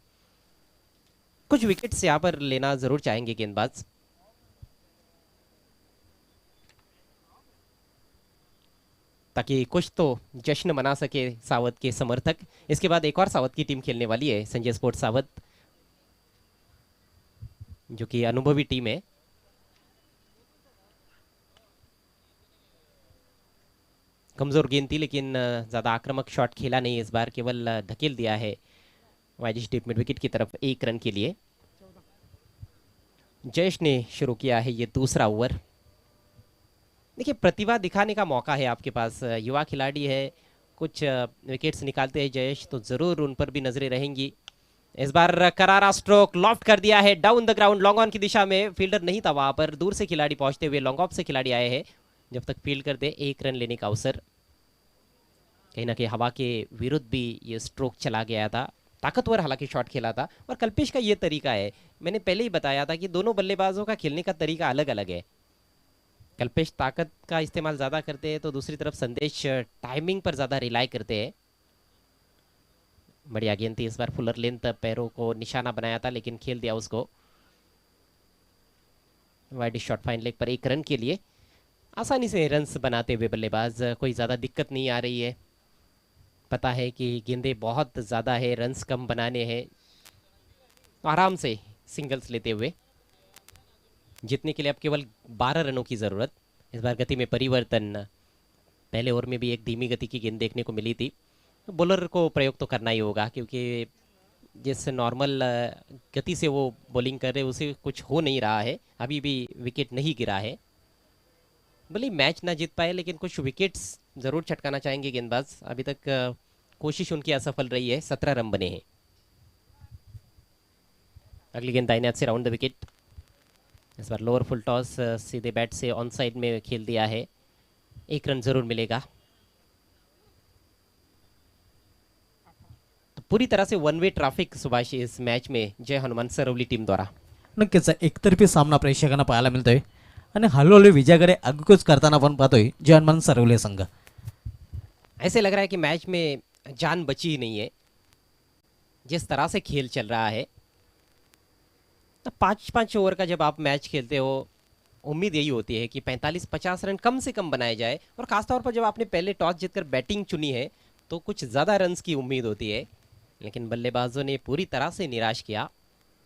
कुछ विकेट से यहाँ पर लेना जरूर चाहेंगे गेंदबाज, ताकि कुछ तो जश्न मना सके सावध के समर्थक। इसके बाद एक और सावध की टीम खेलने वाली है, संजय स्पोर्ट्स सावध, जो कि अनुभवी टीम है। कमजोर गेंद थी, लेकिन ज्यादा आक्रामक शॉट खेला नहीं इस बार, केवल धकेल दिया है वाइडिश डीप मिड विकेट की तरफ 1 रन के लिए। जयेश ने शुरू किया है ये दूसरा ओवर। देखिए, प्रतिभा दिखाने का मौका है आपके पास, युवा खिलाड़ी है, कुछ विकेट्स निकालते हैं जयेश तो जरूर उन पर भी नजरें रहेंगी। इस बार करारा स्ट्रोक लॉफ्ट कर दिया है down the ground, long on की दिशा में। फील्डर नहीं था वहां पर, दूर से खिलाड़ी पहुंचते हुए लॉन्ग ऑफ से खिलाड़ी आए हैं। जब तक फील्ड कर दे 1 रन लेने का अवसर। कहीं ना कहीं हवा के विरुद्ध भी ये स्ट्रोक चला गया था, ताकतवर हालांकि शॉट खेला था। और कल्पेश का ये तरीका है, मैंने पहले ही बताया था कि दोनों बल्लेबाजों का खेलने का तरीका अलग अलग है। कल्पेश ताकत का इस्तेमाल ज़्यादा करते हैं तो दूसरी तरफ संदेश टाइमिंग पर ज़्यादा रिलाई करते हैं। बढ़िया गेंद थी इस बार, फुलर लेंथ पैरों को निशाना बनाया था लेकिन खेल दिया उसको। वाइड शॉट फाइन लेग पर 1 रन के लिए आसानी से रन्स बनाते हुए बल्लेबाज, कोई ज़्यादा दिक्कत नहीं आ रही है। पता है कि गेंदें बहुत ज़्यादा है, रन्स कम बनाने हैं, तो आराम से सिंगल्स लेते हुए जीतने के लिए अब केवल 12 रनों की ज़रूरत। इस बार गति में परिवर्तन, पहले ओवर में भी एक धीमी गति की गेंद देखने को मिली थी। तो बॉलर को प्रयोग तो करना ही होगा, क्योंकि जिस नॉर्मल गति से वो बॉलिंग कर रहे हैं उसे कुछ हो नहीं रहा है, अभी भी विकेट नहीं गिरा है। भले मैच ना जीत पाए लेकिन कुछ विकेट्स ज़रूर चटकाना चाहेंगे गेंदबाज। अभी तक कोशिश उनकी असफल रही है, 17 रन बने हैं। अगली गेंद दाहिने हाथ से राउंड द विकेट। इस बार लोअर फुल टॉस सीधे बैट से ऑन साइड में खेल दिया है, 1 रन जरूर मिलेगा। तो पूरी तरह से वन वे ट्रॅफिक सुभाष इस मॅच में जय हनुमान सरवली टीम द्वारा। नक्कीच एकतर्फी सामना प्रेक्षकांना पाहायला मिळतोय आणि हळूहळू विजयाकडे आगेकूच करताना आपण पाहतोय जय हनुमान सरवले संघ। ऐसे लग रहा है कि मैच में जान बची ही नहीं है, जिस तरह से खेल चल रहा है। तो 5-5 ओवर का जब आप मैच खेलते हो, उम्मीद यही होती है कि 45-50 रन कम से कम बनाए जाए, और खासतौर पर जब आपने पहले टॉस जीतकर बैटिंग चुनी है तो कुछ ज़्यादा रन्स की उम्मीद होती है। लेकिन बल्लेबाजों ने पूरी तरह से निराश किया,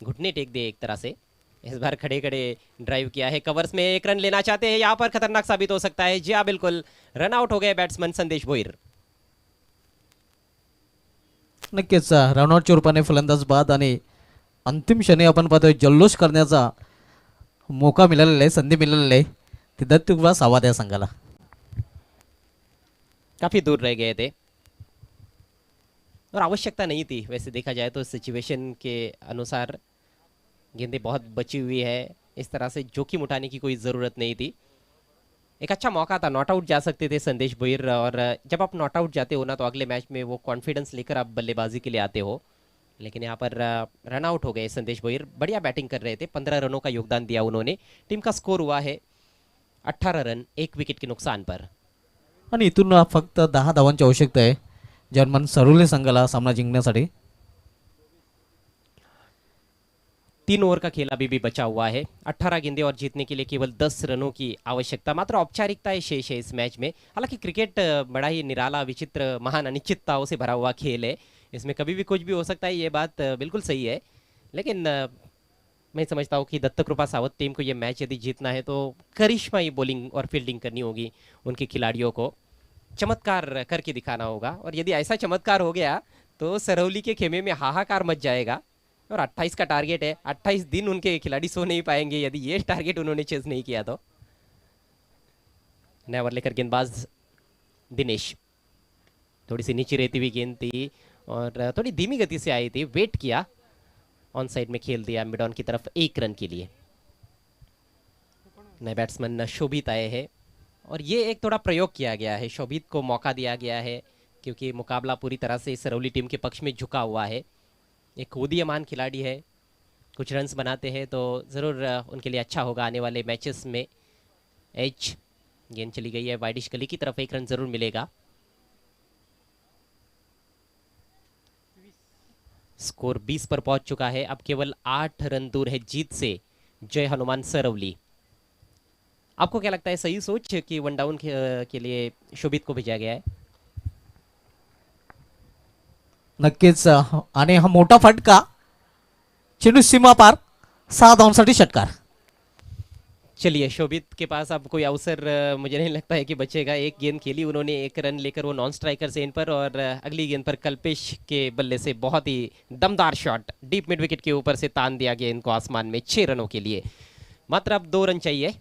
घुटने टेक दिए एक तरह से। इस बार खड़े खड़े ड्राइव किया है, कवर्स में 1 रन लेना चाहते हैं, यहाँ पर खतरनाक साबित हो सकता है। जी हाँ बिल्कुल, रन आउट हो गए बैट्समैन संदेश भोईर। नक्कीच रनआउटच्या रूपाने फलंदाज बाद आणि अंतिम क्षणी आपण पाहतोय जल्लोष करण्याचा मौका मिळालेला आहे, संधी मिळालेली आहे ती दत्तुबा सावाद या संघाला। काफ़ी दूर रह गए थे और आवश्यकता नहीं थी, वैसे देखा जाए तो सिचुएशन के अनुसार गेंदें बहुत बची हुई है, इस तरह से जोखिम उठाने की कोई ज़रूरत नहीं थी। एक अच्छा मौका था, नॉट आउट जा सकते थे संदेश भोईर, और जब आप नॉट आउट जाते हो ना तो अगले मैच में वो कॉन्फिडेंस लेकर आप बल्लेबाजी के लिए आते हो। लेकिन यहाँ पर रन आउट हो गए संदेश भोईर, बढ़िया बैटिंग कर रहे थे, 15 रनों का योगदान दिया उन्होंने। टीम का स्कोर हुआ है 18 रन 1 विकेट के नुकसान पर। आणि इथून फक्त 10 धावांची आवश्यकता आहे जय हनुमान सरवले संघाला सामना जिंकण्यासाठी। 3 ओवर का खेल अभी भी बचा हुआ है, 18 गेंदें और जीतने के लिए केवल 10 रनों की आवश्यकता। मात्र औपचारिकताएं शेष है इस मैच में। हालांकि क्रिकेट बड़ा ही निराला, विचित्र, महान अनिश्चितताओं से भरा हुआ खेल है, इसमें कभी भी कुछ भी हो सकता है, ये बात बिल्कुल सही है। लेकिन मैं समझता हूँ कि दत्त कृपा सावत टीम को ये मैच यदि जीतना है तो करिश्माई बॉलिंग और फील्डिंग करनी होगी, उनके खिलाड़ियों को चमत्कार करके दिखाना होगा। और यदि ऐसा चमत्कार हो गया तो सरौली के खेमे में हाहाकार मच जाएगा। और 28 का टारगेट है, 28 दिन उनके खिलाड़ी सो नहीं पाएंगे यदि ये टारगेट उन्होंने चेज नहीं किया तो। नया ओवर लेकर गेंदबाज दिनेश, थोड़ी सी नीचे रहती हुई गेंद थी और थोड़ी धीमी गति से आई थी, वेट किया, ऑन साइड में खेल दिया मिड ऑन की तरफ 1 रन के लिए। नए बैट्समैन शोभित आए हैं और ये एक थोड़ा प्रयोग किया गया है, शोभित को मौका दिया गया है क्योंकि मुकाबला पूरी तरह से सरौली टीम के पक्ष में झुका हुआ है। एक उदीयमान खिलाड़ी है, कुछ रन्स बनाते हैं तो ज़रूर उनके लिए अच्छा होगा आने वाले मैचेस में। एच गेंद चली गई है वाइडिश गली की तरफ, 1 रन जरूर मिलेगा। स्कोर 20 पर पहुंच चुका है, अब केवल 8 रन दूर है जीत से जय हनुमान सरवली। आपको क्या लगता है, सही सोच कि 1 डाउन के लिए शोभित को भेजा गया है? नक्कीच आणि हा मोठा फटका, चेंडू सीमा पार, 6 धावांसाठी षटकार। चलिए, शोभित के पास अब कोई अवसर मुझे नहीं लगता है कि बचेगा। एक गेंद खेली उन्होंने, 1 रन लेकर वो नॉन स्ट्राइकर से इन पर, और अगली गेंद पर कल्पेश के बल्ले से बहुत ही दमदार शॉट डीप मिड विकेट के ऊपर से तान दिया गेंद को आसमान में 6 रनों के लिए। मात्र अब 2 रन चाहिए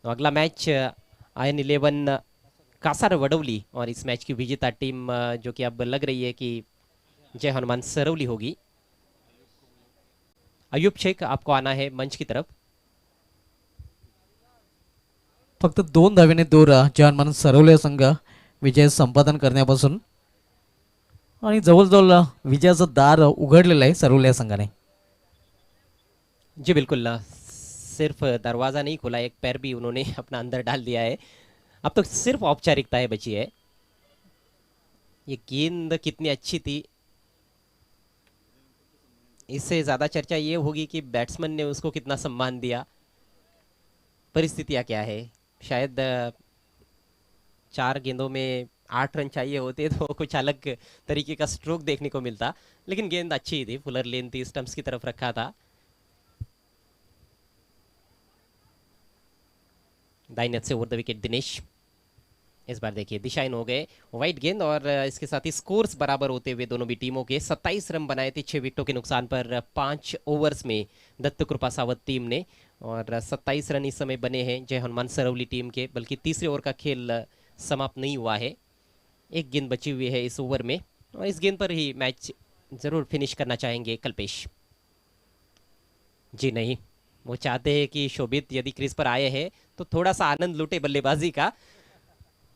अगला मैच आयन 11 कासार वडवली और इस मैच की विजेता टीम जो कि अब लग रही है कि जय हनुमान सरवली होगी। अयूब शेख आपको आना है मंच की तरफ। फक्त 2 धावेने दूर जवान सरवले संघ विजय संपादन करण्यापासून आणि जवळजवळ विजयाचं दार उघडलेलं आहे सरवले संघाने. जी बिल्कुल, सिर्फ दरवाजा नहीं खुला, एक पैर भी उन्होंने अपना अंदर डाल दिया है। अब तो सिर्फ औपचारिकताएं बची है। ये गेंद कितनी अच्छी थी, इससे ज्यादा चर्चा ये होगी कि बैट्समैन ने उसको कितना सम्मान दिया। परिस्थितियां क्या है, शायद 4 गेंदों में 8 रन चाहिए होते तो कुछ अलग तरीके का स्ट्रोक देखने को मिलता, लेकिन गेंद अच्छी थी, फुलर लेन थी, स्टंप्स की तरफ रखा था। दाहिने से ओवर द विकेट दिनेश। इस बार देखिए दिशा इन हो गए वाइट गेंद और इसके साथ ही स्कोर्स बराबर होते हुए दोनों भी टीमों के 27 रन बनाए थे 6 विकेटों के नुकसान पर 5 ओवर्स में दत्त कृपा सावत टीम ने। और 27 रन इस समय बने हैं जय हनुमान सरवली टीम के, बल्कि तीसरे ओवर का खेल समाप्त नहीं हुआ है, एक गेंद बची हुई है इस ओवर में और इस गेंद पर ही मैच जरूर फिनिश करना चाहेंगे कल्पेश। जी नहीं, वो चाहते हैं कि शोभित यदि क्रीज पर आए हैं तो थोड़ा सा आनंद लूटे बल्लेबाजी का।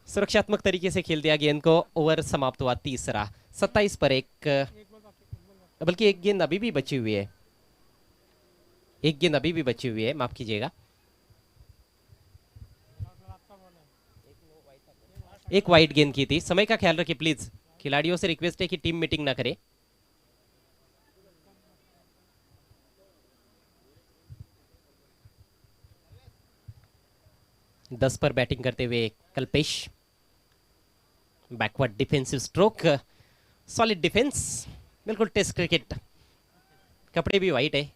सुरक्षात्मक तरीके से खेल दिया गेंद को, ओवर समाप्त हुआ तीसरा। 27 पर एक, बल्कि एक गेंद अभी भी बची हुई है, एक गेंद अभी भी बची हुई है, माफ कीजिएगा। एक वाइट गेंद की थी, समय का ख्याल रखिए प्लीज, खिलाड़ियों से रिक्वेस्ट है कि टीम मीटिंग ना करे। दस पर बैटिंग करते हुए Kalpesh, backward defensive stroke, solid defence, बिल्कुल टेस्ट क्रिकेट, कपड़े भी वाइट है।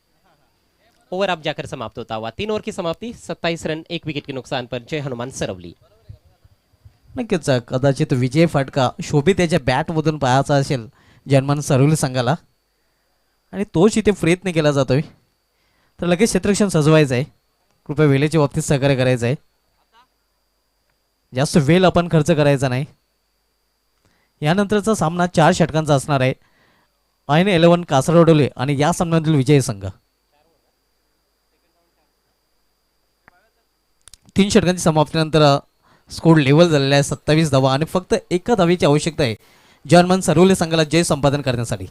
ओवर अब जाकर समाप्त होता हुआ, 3 ओवर की समाप्ति, 27 रन 1 विकेट के नुकसान पर जय हनुमान सरवली। नक्कीच कदाचित विजय फटका शोभित याच्या बॅटमधून पाहायचा असेल जन्मान सरवली संघाला आणि तोच इथे प्रयत्न केला जातोय, तर लगेच क्षेत्ररक्षण सजवायचं आहे. कृपया वेळेच्या बाबतीत सहकार्य करायचं आहे, जास्त वेळ आपण खर्च करायचा नाही. यानंतरचा सामना 4 षटकांचा असणार आहे. आयन 11 कासारवडवले आणि या सामन्यातील विजयी संघ. 3 षटकांची समाप्तीनंतर स्कोर लेवल झालेला आहे 27 धावा आणि फक्त एका धावेची आवश्यकता आहे जर्मन सरवले संघाला जय संपादन करण्यासाठी.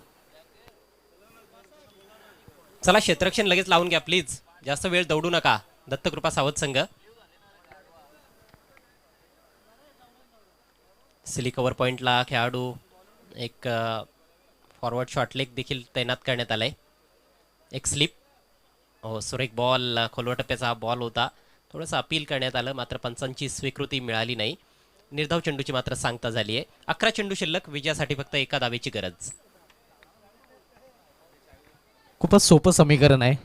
चला क्षेत्ररक्षण लगेच लावून घ्या प्लीज, जास्त वेळ दौडू नका दत्तकृपा सावत संघ। सिली कव्हर पॉइंटला खेळाडू एक फॉरवर्ड शॉट लेग देखील तैनात करण्यात आलाय, एक स्लिप, हो सुरेख बॉल, खोलवर टप्प्याचा बॉल होता, थोडंसं अपील करण्यात आलं मात्र पंचांची स्वीकृती मिळाली नाही. निर्धाव चेंडूची मात्र सांगता झाली आहे. 11 चेंडू शिल्लक, विजयासाठी फक्त एका धावेची गरज. खूपच सोपं समीकरण आहे,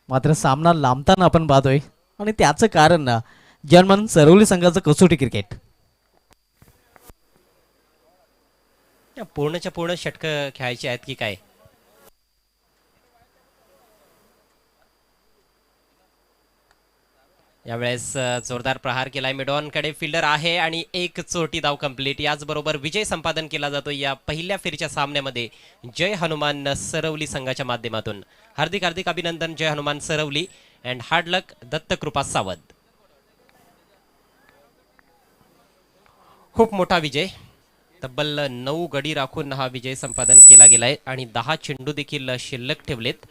मात्र सामना लांबताना आपण पाहतोय आणि त्याचं कारण ना जर्मन सरवली संघाचं कसोटी क्रिकेट. पूर्णच्या पूर्ण षटकं खेळायची आहेत की काय. यावेळेस जोरदार प्रहार केलाय मिडॉनकडे, फिल्डर आहे आणि एक चोटी धाव कंप्लीट. याचबरोबर विजय संपादन केला जातो या पहिल्या फेरीच्या सामन्यामध्ये जय हनुमान सरवली संघाच्या माध्यमातून. हार्दिक हार्दिक अभिनंदन जय Hanuman Saravali and hard luck Dattakrupa Sawant. खूप मोठा विजय, तब्बल 9 गडी राखून हा विजय संपादन केला गेलाय आणि 10 चेंडू देखील शिल्लक ठेवलेत.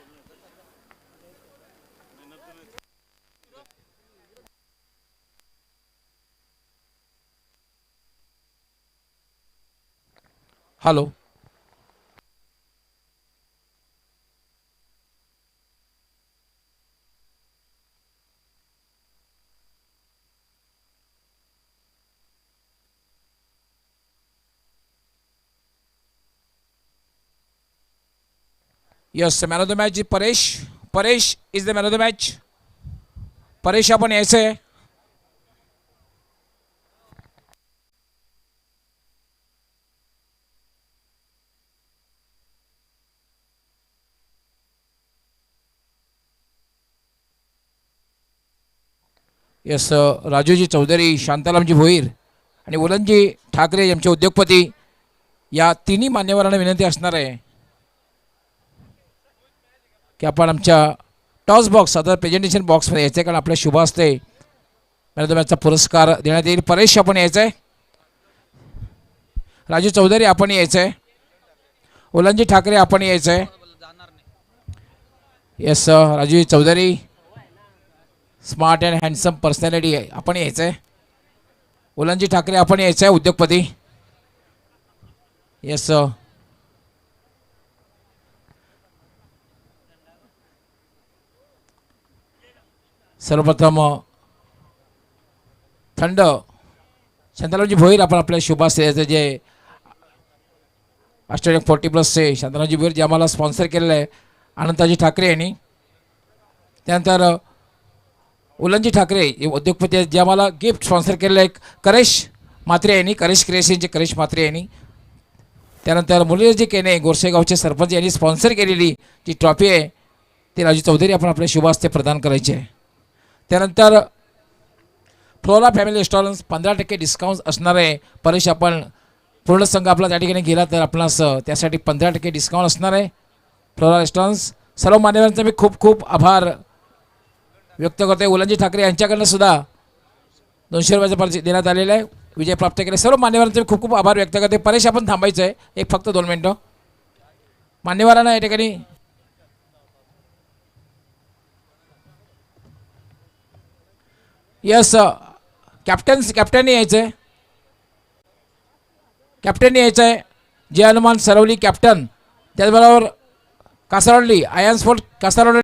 Hello, yes man of the match Paresh. Paresh is the man of the match. Paresh आपण यायचं आहे. यस राजूजी चौधरी, शांतारामजी भोईर आणि उलनजी ठाकरे यांचे उद्योगपती या तिन्ही मान्यवरांना विनंती असणार आहे की आपण आमच्या टॉस बॉक्स आता प्रेझेंटेशन बॉक्समध्ये यायचं आहे, कारण आपल्या शुभ हस्ते मॅन ऑफ द मॅचचा पुरस्कार देण्यात येईल. परेश आपण यायचं आहे, राजू चौधरी आपण यायचं आहे, उलनजी ठाकरे आपण यायचं आहे. Yes Raju Chaudhary smart and handsome personality आहे, आपण यायचं आहे. उलनजी ठाकरे आपण यायचं आहे, उद्योगपती. येस सर्वप्रथम थंड शांतारामजी भोईर आपण आपल्या शुभाश्रयाचं जे ऑस्ट्रेलियन 40+चे शांतारामजी भोईर जे आम्हाला स्पॉन्सर केलेलं आहे अनंताजी ठाकरे यांनी. त्यानंतर उलनजी ठाकरे हे उद्योगपती आहेत जे आम्हाला गिफ्ट स्पॉन्सर केलेलं आहे करेश म्हात्रे यांनी, करेश क्रिएशनचे करेश म्हात्रे यांनी. त्यानंतर मुरलीजी केने गोरसेगावचे सरपंच यांनी स्पॉन्सर केलेली जी ट्रॉफी आहे ती राजू चौधरी आपण आपल्या शुभ हस्ते प्रदान करायची आहे. त्यानंतर फ्लोरा फॅमिली रेस्टॉरंट्स 15% डिस्काउंट असणार आहे. परेश आपण पूर्ण संघ आपला त्या ठिकाणी गेला तर आपणास त्यासाठी 15% डिस्काउंट असणार आहे. फ्लोरा रेस्टॉरंट्स सर्व मान्यवरांचा मी खूप खूप आभार व्यक्त करतो आहे. उलनजी ठाकरे यांच्याकडनं सुद्धा 200 रुपयाचा परिचय देण्यात आलेला आहे. विजय प्राप्त केले सर्व मान्यवरांचे मी खूप खूप आभार व्यक्त करते. परेश आपण थांबायचं आहे एक फक्त 2 मिनटं. मान्यवरांना या ठिकाणी यस कॅप्टननी यायचं आहे, कॅप्टननी यायचं आहे. जय हनुमान सरवली कॅप्टन, त्याचबरोबर कासारवली आयन स्पोर्ट कासारवली